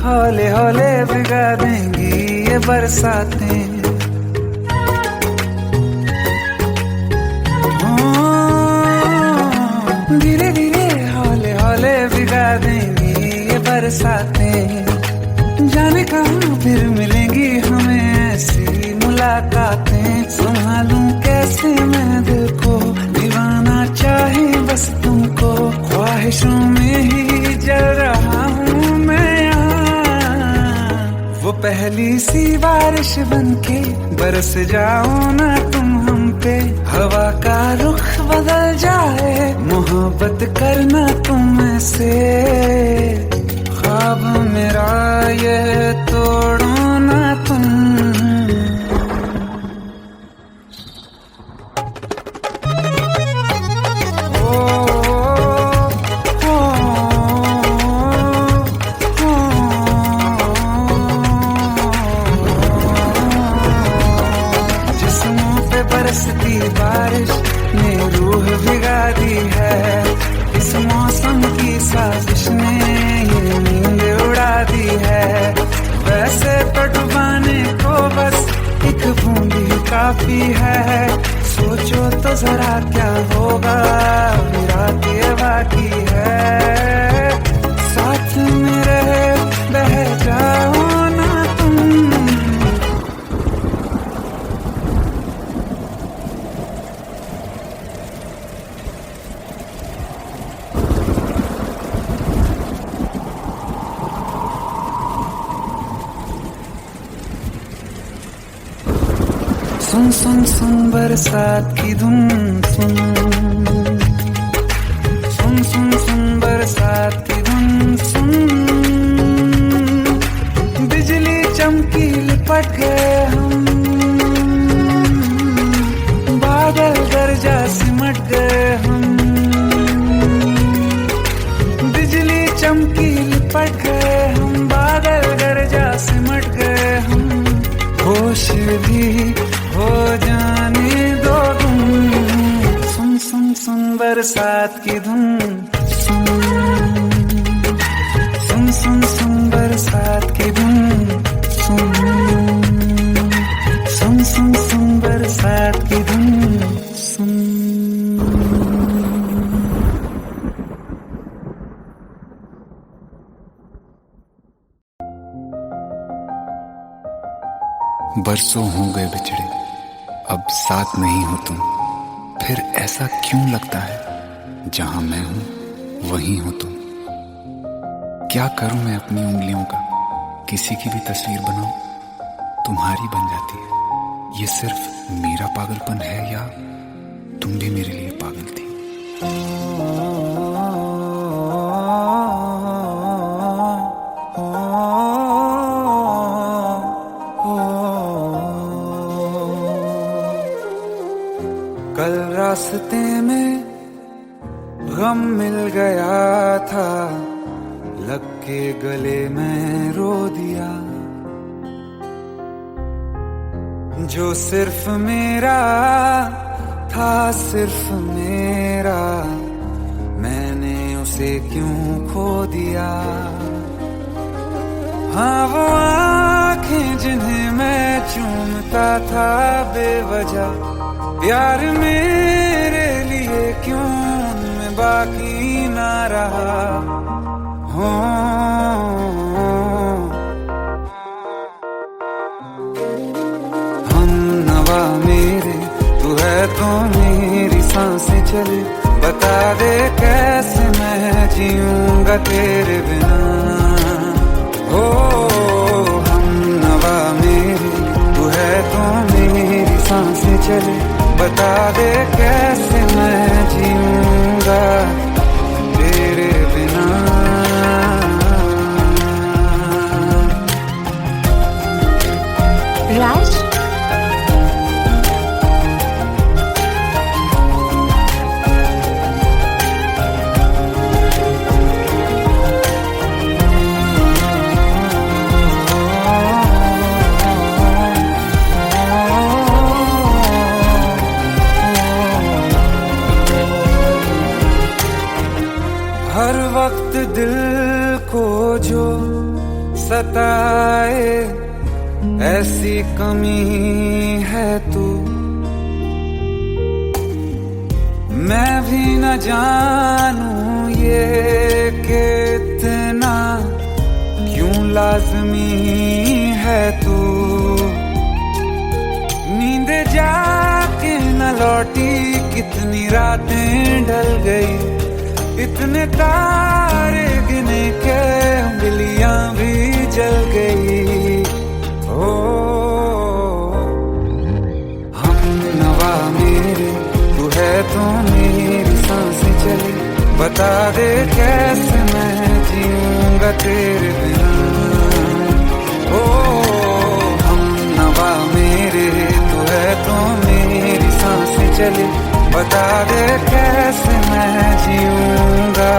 हौले हौले भिगा देंगी ये बरसातें, धीरे धीरे हौले हौले भिगा देंगी ये बरसातें, जाने कहाँ फिर मिलेंगी हमें ऐसी मुलाकातें। संभालूं कैसे मैं दिल को, दीवाना चाहे बस तुमको, ख्वाहिशों में ही जल रहा हूँ मैं यहाँ। वो पहली सी बारिश बनके बरस जाओ ना तुम हम पे, हवा का रुख बदल जाए, मोहब्बत करना तुम से। ख्वाब मेरा ये तोड़ो ना तुम। जिस्मों पे बरसती बारिश ने रूह भिगा दी है, इस मौसम की साजिश ने ये नींद उड़ा दी है। वैसे तो डुबाने को बस एक बूंद ही काफी है, सोचो तो जरा क्या होगा, रात ये बाकी है। साथ मेरे बह जाओ ना तुम। सुन सुन सुन बरसात की धुन सुन, सुन सुन सुन बरसात की धुन सुन। बिजली चमकी लिपट गए हम, बादल गरजा सिमट गए हम। बिजली चमकी लिपट गए हम, बादल गरजा सिमट गए हम। होश भी हो जाने दो तुम, सुन सुन सुन बरसात की धुन सुन, सुन सुन सुन बरसात की धुन सुन, सुन सुन सुन बरसात की धुन सुन। बरसों हो गए बिछड़े, अब साथ नहीं हो तुम, फिर ऐसा क्यों लगता है जहां मैं हूं वहीं हो तुम। क्या करूं मैं अपनी उंगलियों का, किसी की भी तस्वीर बनाऊं तुम्हारी बन जाती है। ये सिर्फ मेरा पागलपन है या तुम भी मेरे लिए पागल थी। कल रास्ते में गम मिल गया था, लग के गले में रो दिया। जो सिर्फ मेरा था, सिर्फ मेरा, मैंने उसे क्यों खो दिया। हाँ वो आँखें जिन्हें मैं चूमता था बेवजह, प्यार मेरे लिए क्यों उनमें बाकी ना रहा। हो हम नवा मेरे, तू है तो मेरी सांसें चले, बता दे कैसे मैं जीऊंगा तेरे बिना। हो हम नवा मेरे, तू है तो मेरी सांसें चले, बता दे कैसे मैं जीऊंगा तेरे बिना। राज, हर वक्त दिल को जो सताए, ऐसी कमी है तू। मैं भी न जानूं ये कि इतना लाजमी है तू। नींद जाके न लौटी कितनी रातें ढल गई, इतने तारे गिने के उंगलियां भी जल गई। ओ हम नवा मेरे तू है तो मेरी सांसें चली, बता दे कैसे मैं जीऊंगा तेरे बिना। ओ हम नवा मेरे तू है तो मेरी सांसें चली, बता दे कैसे मैं जीऊंगा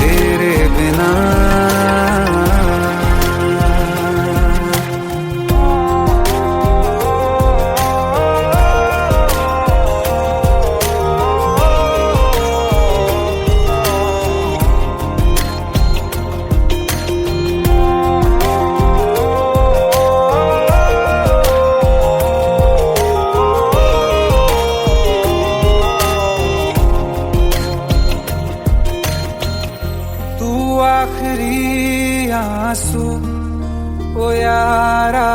तेरे बिना। आखिरी आंसू ओ यारा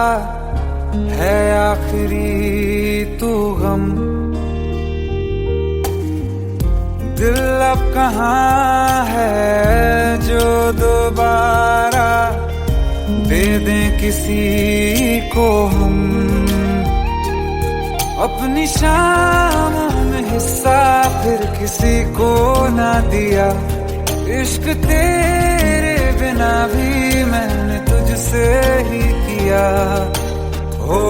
है, आखिरी तू गम। दिल अब कहाँ है जो दोबारा दे दें किसी को हम। अपनी शामों में हिस्सा फिर किसी को ना दिया, इश्क तेरे बिना भी मैंने तुझसे ही किया। हो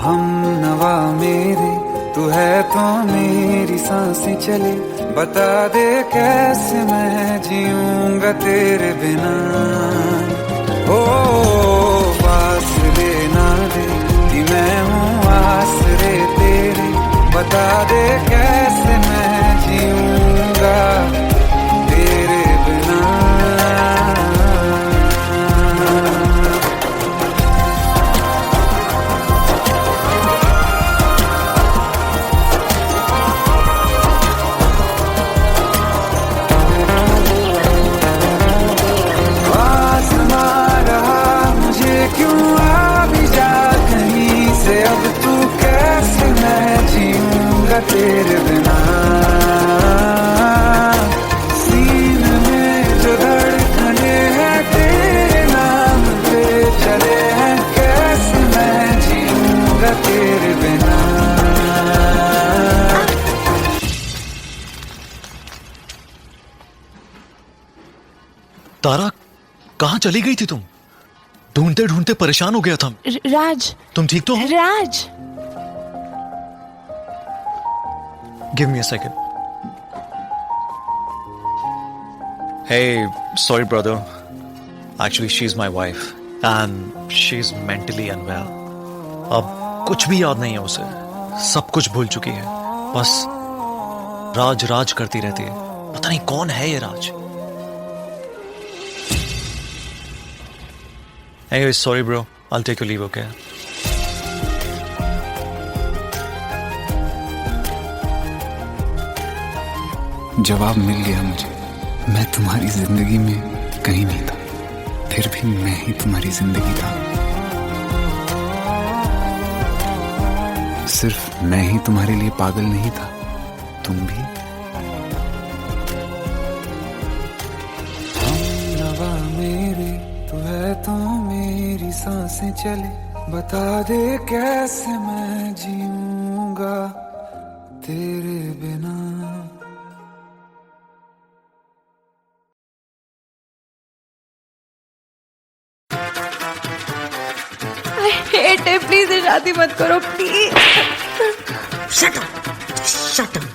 हम नवा मेरे तू है तो मेरी सांसें चली, बता दे कैसे मैं जीऊंगा तेरे बिना। ओ फासले ना दे कि मैं हूँ आसरे तेरे, बता दे कैसे मैं जीऊंगा तेरे बिना। आसमां रहा मुझे क्यों आ भी जा कहीं से, अब तू कैसे मैं जीऊंगा तेरे बिना। सीने में जो धड़कने हैं तेरे नाम पे चले हैं, कैसे मैं जीऊंगा तेरे बिना। तारा कहाँ चली गई थी तुम? ढूंढते ढूंढते परेशान हो गया था। राज, तुम ठीक तो हो? राज। Give me a second. Hey, sorry brother. Actually, she's my wife and she's mentally unwell. अब कुछ भी याद नहीं है उसे, सब कुछ भूल चुकी है, बस राज राज करती रहती है। पता नहीं कौन है ये राज। Anyway, sorry bro. I'll take your leave, okay? जवाब मिल गया मुझे। मैं तुम्हारी जिंदगी में कहीं नहीं था, फिर भी मैं ही तुम्हारी जिंदगी था। सिर्फ मैं ही तुम्हारे लिए पागल नहीं था, तुम भी। हम नवा मेरे तू है तो मेरी सांसें चले, बता दे कैसे मैं जीऊंगा तेरे बिना। हेट है, प्लीज शादी मत करो please. Shut up, shut up.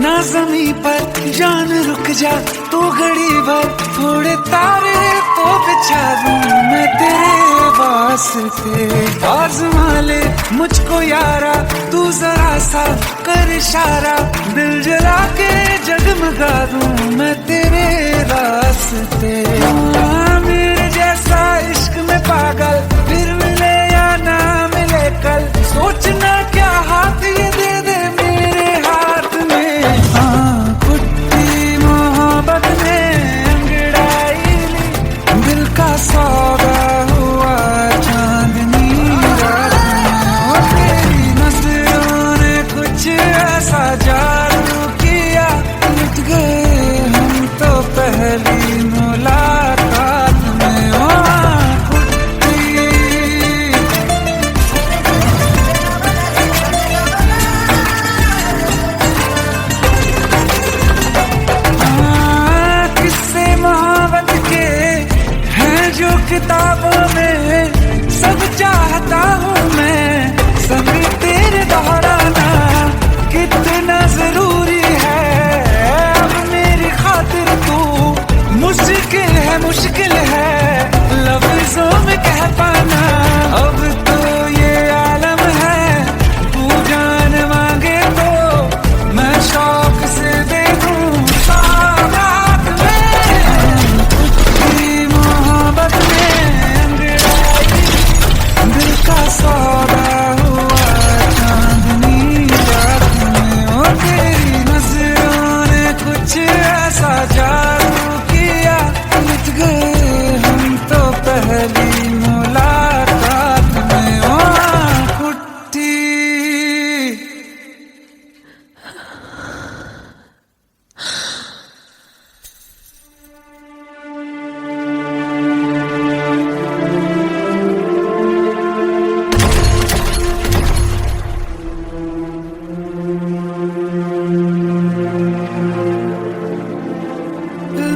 ना जमी पर जान रुक जा तू घड़ी भर, थोड़े तारे तो बिछा दूं मैं तेरे वास्ते। आज़मा ले मुझको यारा तू जरा सा कर इशारा, दिल जला के जगमगा दूं मैं तेरे रास्ते। मेरे जैसा इश्क में पागल फिर मिले या ना मिले कल, सोचना क्या हाथ ये दे दे मेरे हाथ में। हाँ कुट्टी मोहब्बत में अंगड़ाई ली, दिल का सौदा हुआ चांदनी रात में। तेरी नजरों ने कुछ ऐसा जादू किया, लुट गए हम तो पहली मुलाकात में। किस्से मोहब्बत के हैं जो किताबों में, सब चाहता हूँ मैं संग तेरे दोहराना, कितना जरूरी है अब मेरी खातिर तू। मुश्किल है लफ्जों में कह पाना, अब तो ये आलम है तू जान मांगे तो मैं शौक से दे दूं सौगात में। कुछ मोहब्बत में अंगड़ाई, दिल का सौदा हुआ चांदनी रात में। ओ तेरी नजरों ने कुछ ऐसा जादू किया, लुट गए हम तो पहली मुलाकात में। ओ कुट्टी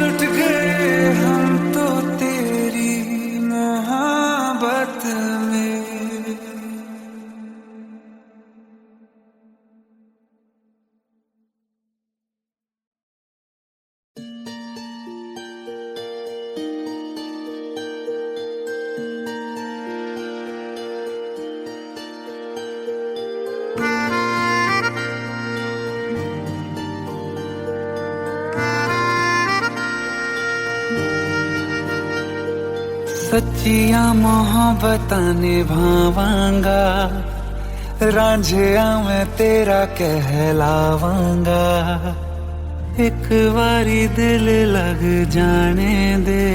लुट गए हम तो तेरी मोहब्बत में। सच्चिया मोहब्बतां निभावांगा, रांझिया मैं तेरा कहलावांगा। एक बारी दिल लग जाने दे,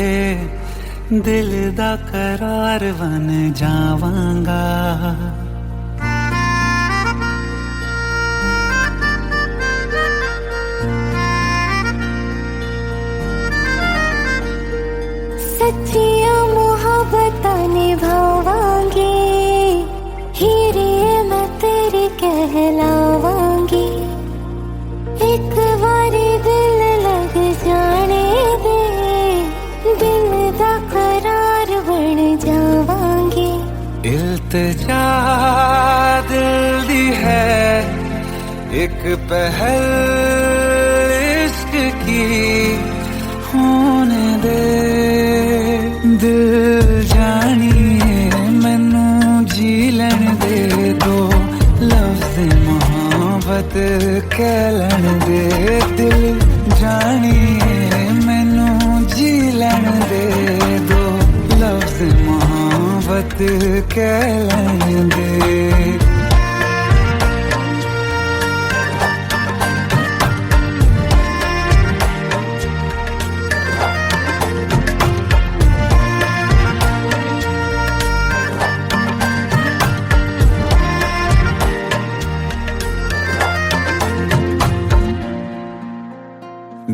दिल दा करार बन जावांगा। सच्चिया मोहब्बतां निभावांगी, हीरे मैं तेरी कहलावांगी। एक बारी दिल लग जाने दे, दिल दा करार बन जावांगी। इल्तिजा दिल दी है एक पहल इश्क की होने दे, दिल जानिए मैनू जी लैन दे दो, लफ्ज़ मोहब्बत कह लैन दे। दिल जानिए मैनू जी लैन दे दो, लफ्ज़ मोहब्बत कह लैन दे।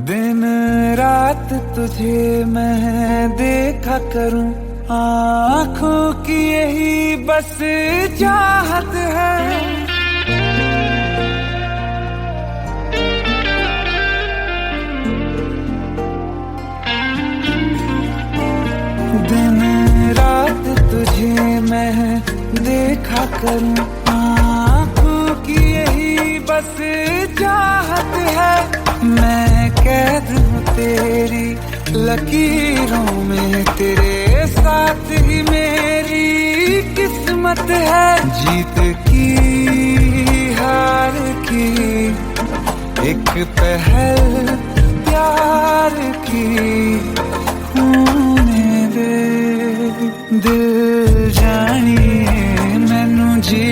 दिन रात तुझे मैं देखा करूं, आँखों की यही बस चाहत है। दिन रात तुझे मैं देखा करूं, आँखों की यही बस चाहत है। तेरी लकीरों में, तेरे साथ ही मेरी किस्मत है। जीत की हार की एक पहल प्यार की होने दे। दिल जानिए मैनू जी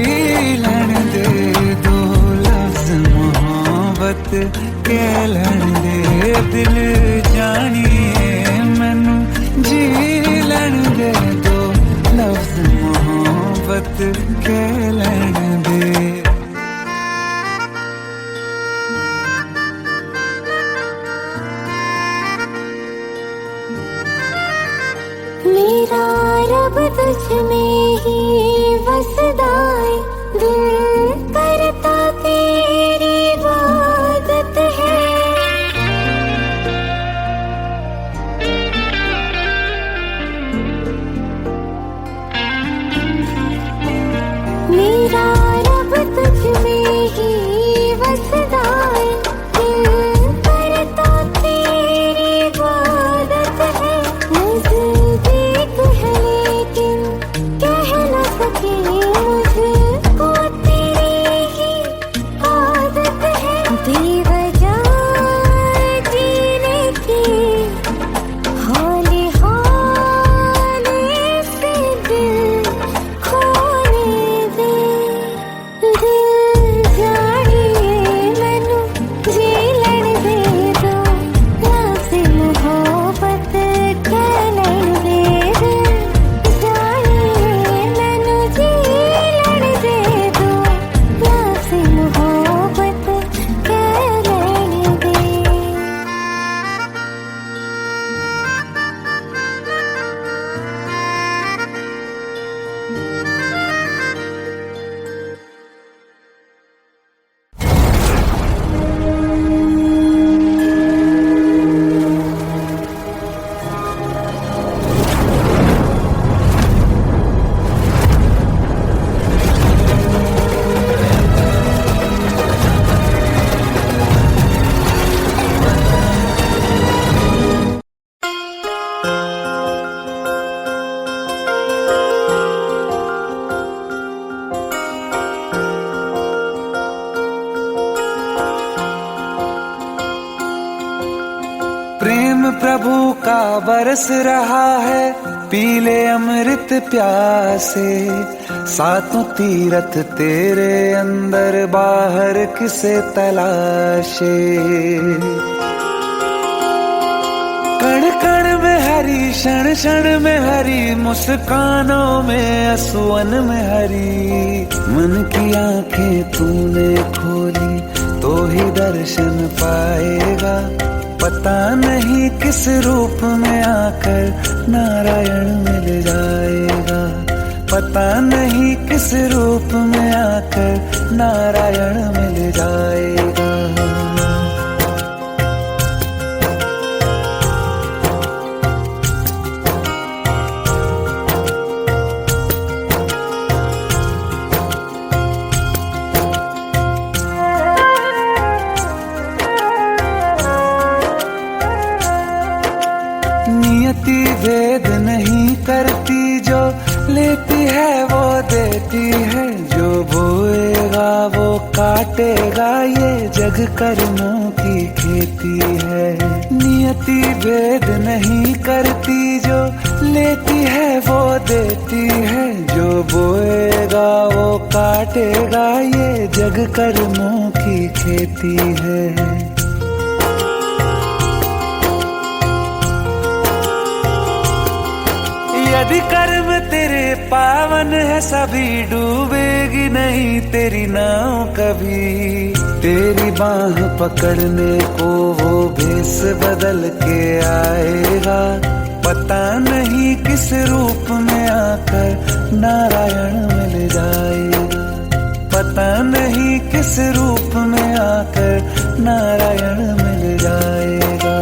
लैण दे, दो लफ्ज मोहब्बत कह लैण दे। दिल जानिए मैनू जी लैण दे, दो लफ्ज मोहब्बत कह लैण दे। मेरा रब तुझ में ही वसदा है, दिल करता तेरी इबादत है। मेरा रब तुझ में ही वसदा है, दिल करता तेरी इबादत है। नज़दीक है लेकिन कह न सके, मुझको तेरी ही आदत है। बेवजह जीने की हौले हौले से दिल खोने दे। दिल जानिए मैनू जी लैण दे, दो लफ्ज़ मोहब्बत कह लैण दे। दिल जानिए मैनू जी लैण दे, दो लफ्ज़ मोहब्बत कह लैण दे। प्रेम प्रभु का बरस रहा है, पीले अमृत प्यासे। सातों तीरथ तेरे अंदर, बाहर किसे तलाशे। कण कण में हरी, क्षण क्षण में हरी, मुस्कानों में असुवन में हरी। मन की आंखें तूने खोली तो ही दर्शन पाएगा। पता नहीं किस रूप में आकर नारायण मिल जाएगा। पता नहीं किस रूप में आकर नारायण मिल जाएगा। नियति भेद नहीं करती, जो लेती है वो देती है। जो बोएगा वो काटेगा, ये जग कर्मों की खेती है। नियति भेद नहीं करती, जो लेती है वो देती है। जो बोएगा वो काटेगा, ये जग कर्मों की खेती है। यदि कर्म तेरे पावन है, सभी डूबेगी नहीं तेरी नाव कभी। तेरी बाह पकड़ने को वो भेष बदल के आएगा। पता नहीं किस रूप में आकर नारायण मिल जाएगा। पता नहीं किस रूप में आकर नारायण मिल जाएगा।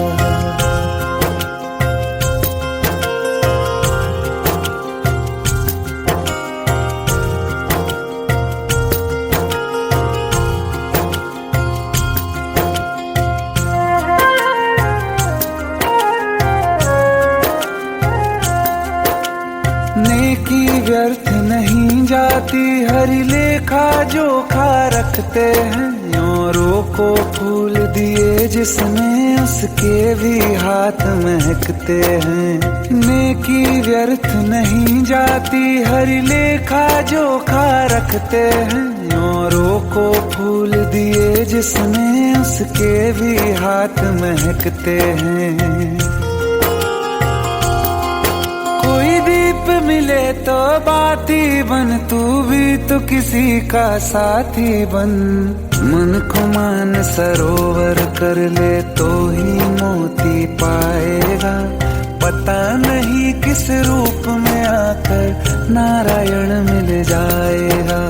व्यर्थ नहीं जाती, हरी लेखा जोखा रखते हैं। औरों को फूल दिए जिसने, उसके भी हाथ महकते हैं। नेकी व्यर्थ नहीं जाती, हरी लेखा जोखा रखते हैं। औरों को फूल दिए जिसने, उसके भी हाथ महकते हैं। कोई दीप मिले तो बाती बन, तू भी तो किसी का साथी बन। मन को मान सरोवर कर ले तो ही मोती पाएगा। पता नहीं किस रूप में आकर नारायण मिल जाएगा।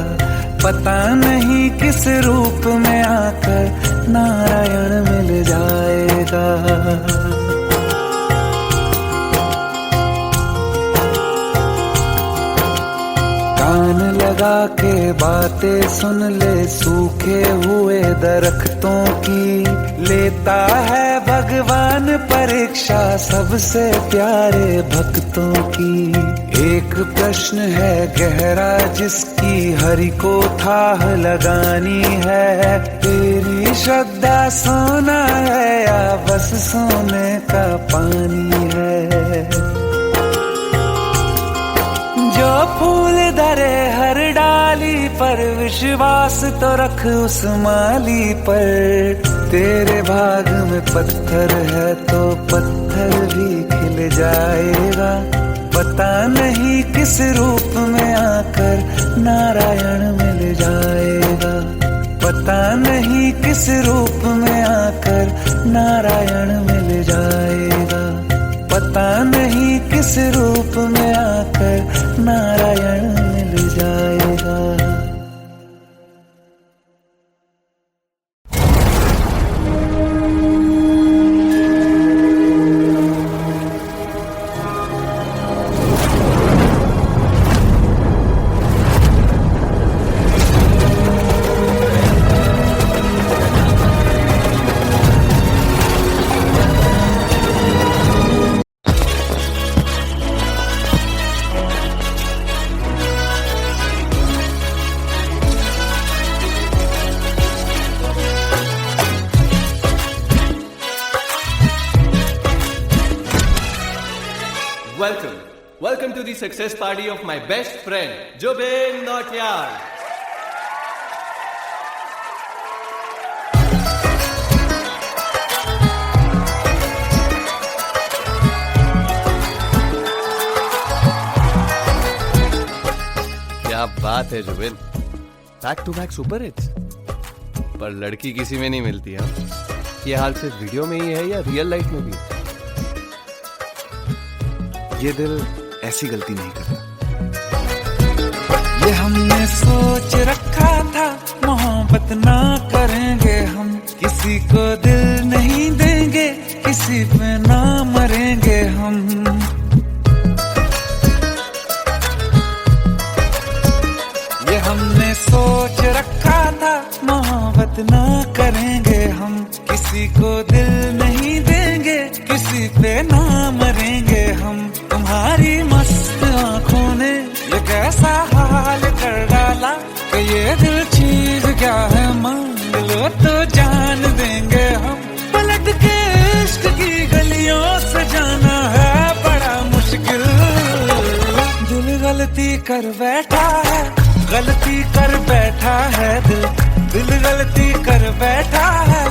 पता नहीं किस रूप में आकर नारायण मिल जाएगा। कान लगा के बातें सुन ले सूखे हुए दरख्तों की। लेता है भगवान परीक्षा सबसे प्यारे भक्तों की। एक प्रश्न है गहरा जिसकी हरि को थाह लगानी है। तेरी श्रद्धा सोना है या बस सोने का पानी है। जो फूल धरे हर डाली पर, विश्वास तो रख उस माली पर। तेरे भाग में पत्थर है तो पत्थर भी खिल जाएगा। पता नहीं किस रूप में आकर नारायण मिल जाएगा। पता नहीं किस रूप में आकर नारायण मिल जाएगा। पता नहीं किस रूप में आकर नारायण मिल जाएगा। Welcome to the success party of my best friend, Jobin Nautiyal. क्या बात है Zubin, back to back super hits. पर लड़की किसी में नहीं मिलती है। ये हाल सिर्फ वीडियो में ही है या रियल लाइफ में भी? ये दिल ऐसी गलती नहीं करता। ये हमने सोच रखा था मोहब्बत ना करेंगे हम। किसी को दिल नहीं देंगे, किसी पे ना मरेंगे हम। ये हमने सोच रखा था मोहब्बत ना करेंगे हम। किसी को दिल नहीं देंगे, किसी पे ना मरेंगे हम। तुम्हारी मस्त आंखों ने ये कैसा हाल कर डाला कि ये दिल चीज क्या है मांग लो तो जान देंगे हम। पलट के इश्क की गलियों से जाना है बड़ा मुश्किल। दिल गलती कर बैठा है, गलती कर बैठा है दिल। दिल गलती कर बैठा है,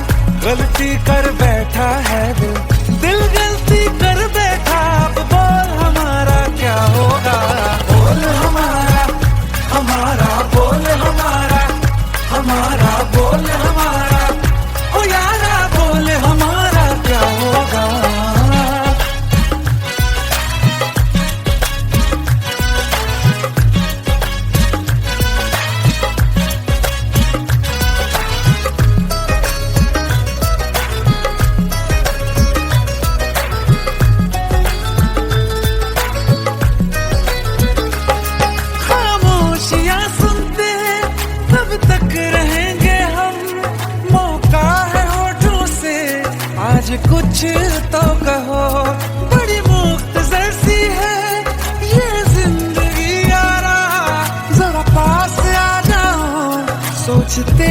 गलती कर बैठा है दिल। दिल गलती कर बैठा, अब बोल हमारा क्या होगा। बोल हमारा, हमारा बोल हमारा, हमारा बोल हमारा। ओ यारा बोल हमारा क्या होगा। कुछ तो कहो, बड़ी मुख्तसर सी है ये जिंदगी यारा। सोचते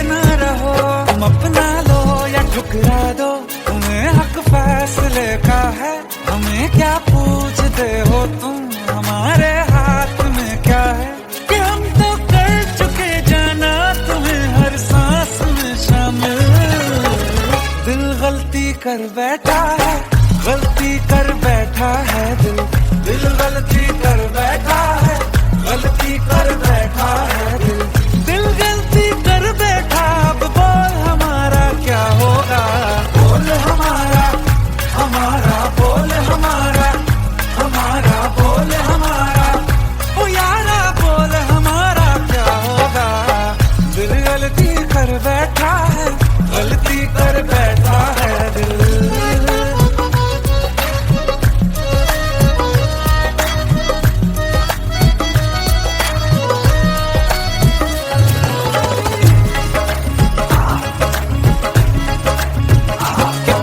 ना रहो, तुम अपना लो या ठुकरा दो, तुम्हें हक फैसले का है, हमें क्या पूछते हो तुम, हमारे हाथ में क्या है, कि हम तो कर चुके जाना तुम्हें हर सांस में शामिल। दिल गलती कर बैठा है, गलती कर बैठा है दिल, दिल गलती कर बैठा है, गलती कर बैठा है दिल, दिल गलती कर बैठा। अब बोल हमारा क्या होगा, बोल हमारा, हमारा बोल हमारा, हमारा बोल हमारा, ओ यारा बोल हमारा क्या होगा। दिल गलती कर बैठा है, गलती कर बैठा है दिल।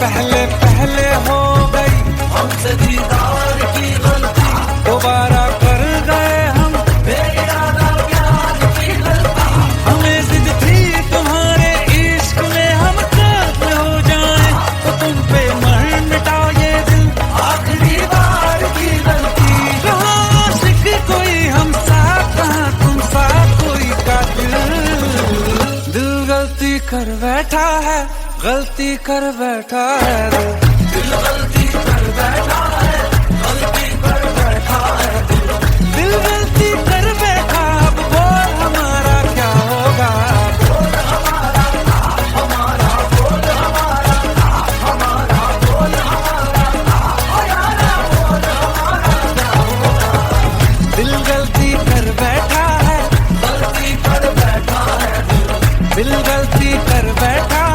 पहले पहले हो गई हमसे दीदार की गलती, दोबारा कर गए हम बेइरादा प्यार की गलती। हमें जिद थी तुम्हारे इश्क में हम कैद हो जाएं, तो तुम पे मर मिटाओ ये दिल, आखिरी बार की गलती। कहाँ आशिक कोई हम साथ, कहाँ तुम साथ कोई कातिल। दिल गलती कर बैठा है, गलती कर बैठा है दिल, गलती कर बैठा है, गलती कर बैठा है दिल, दिल गलती कर बैठा। अब बोल हमारा क्या होगा, बोल हमारा, हमारा बोल हमारा, हमारा बोल हमारा, ओ यारा बोल हमारा क्या होगा। दिल गलती कर बैठा है, गलती कर बैठा है दिल, दिल गलती कर बैठा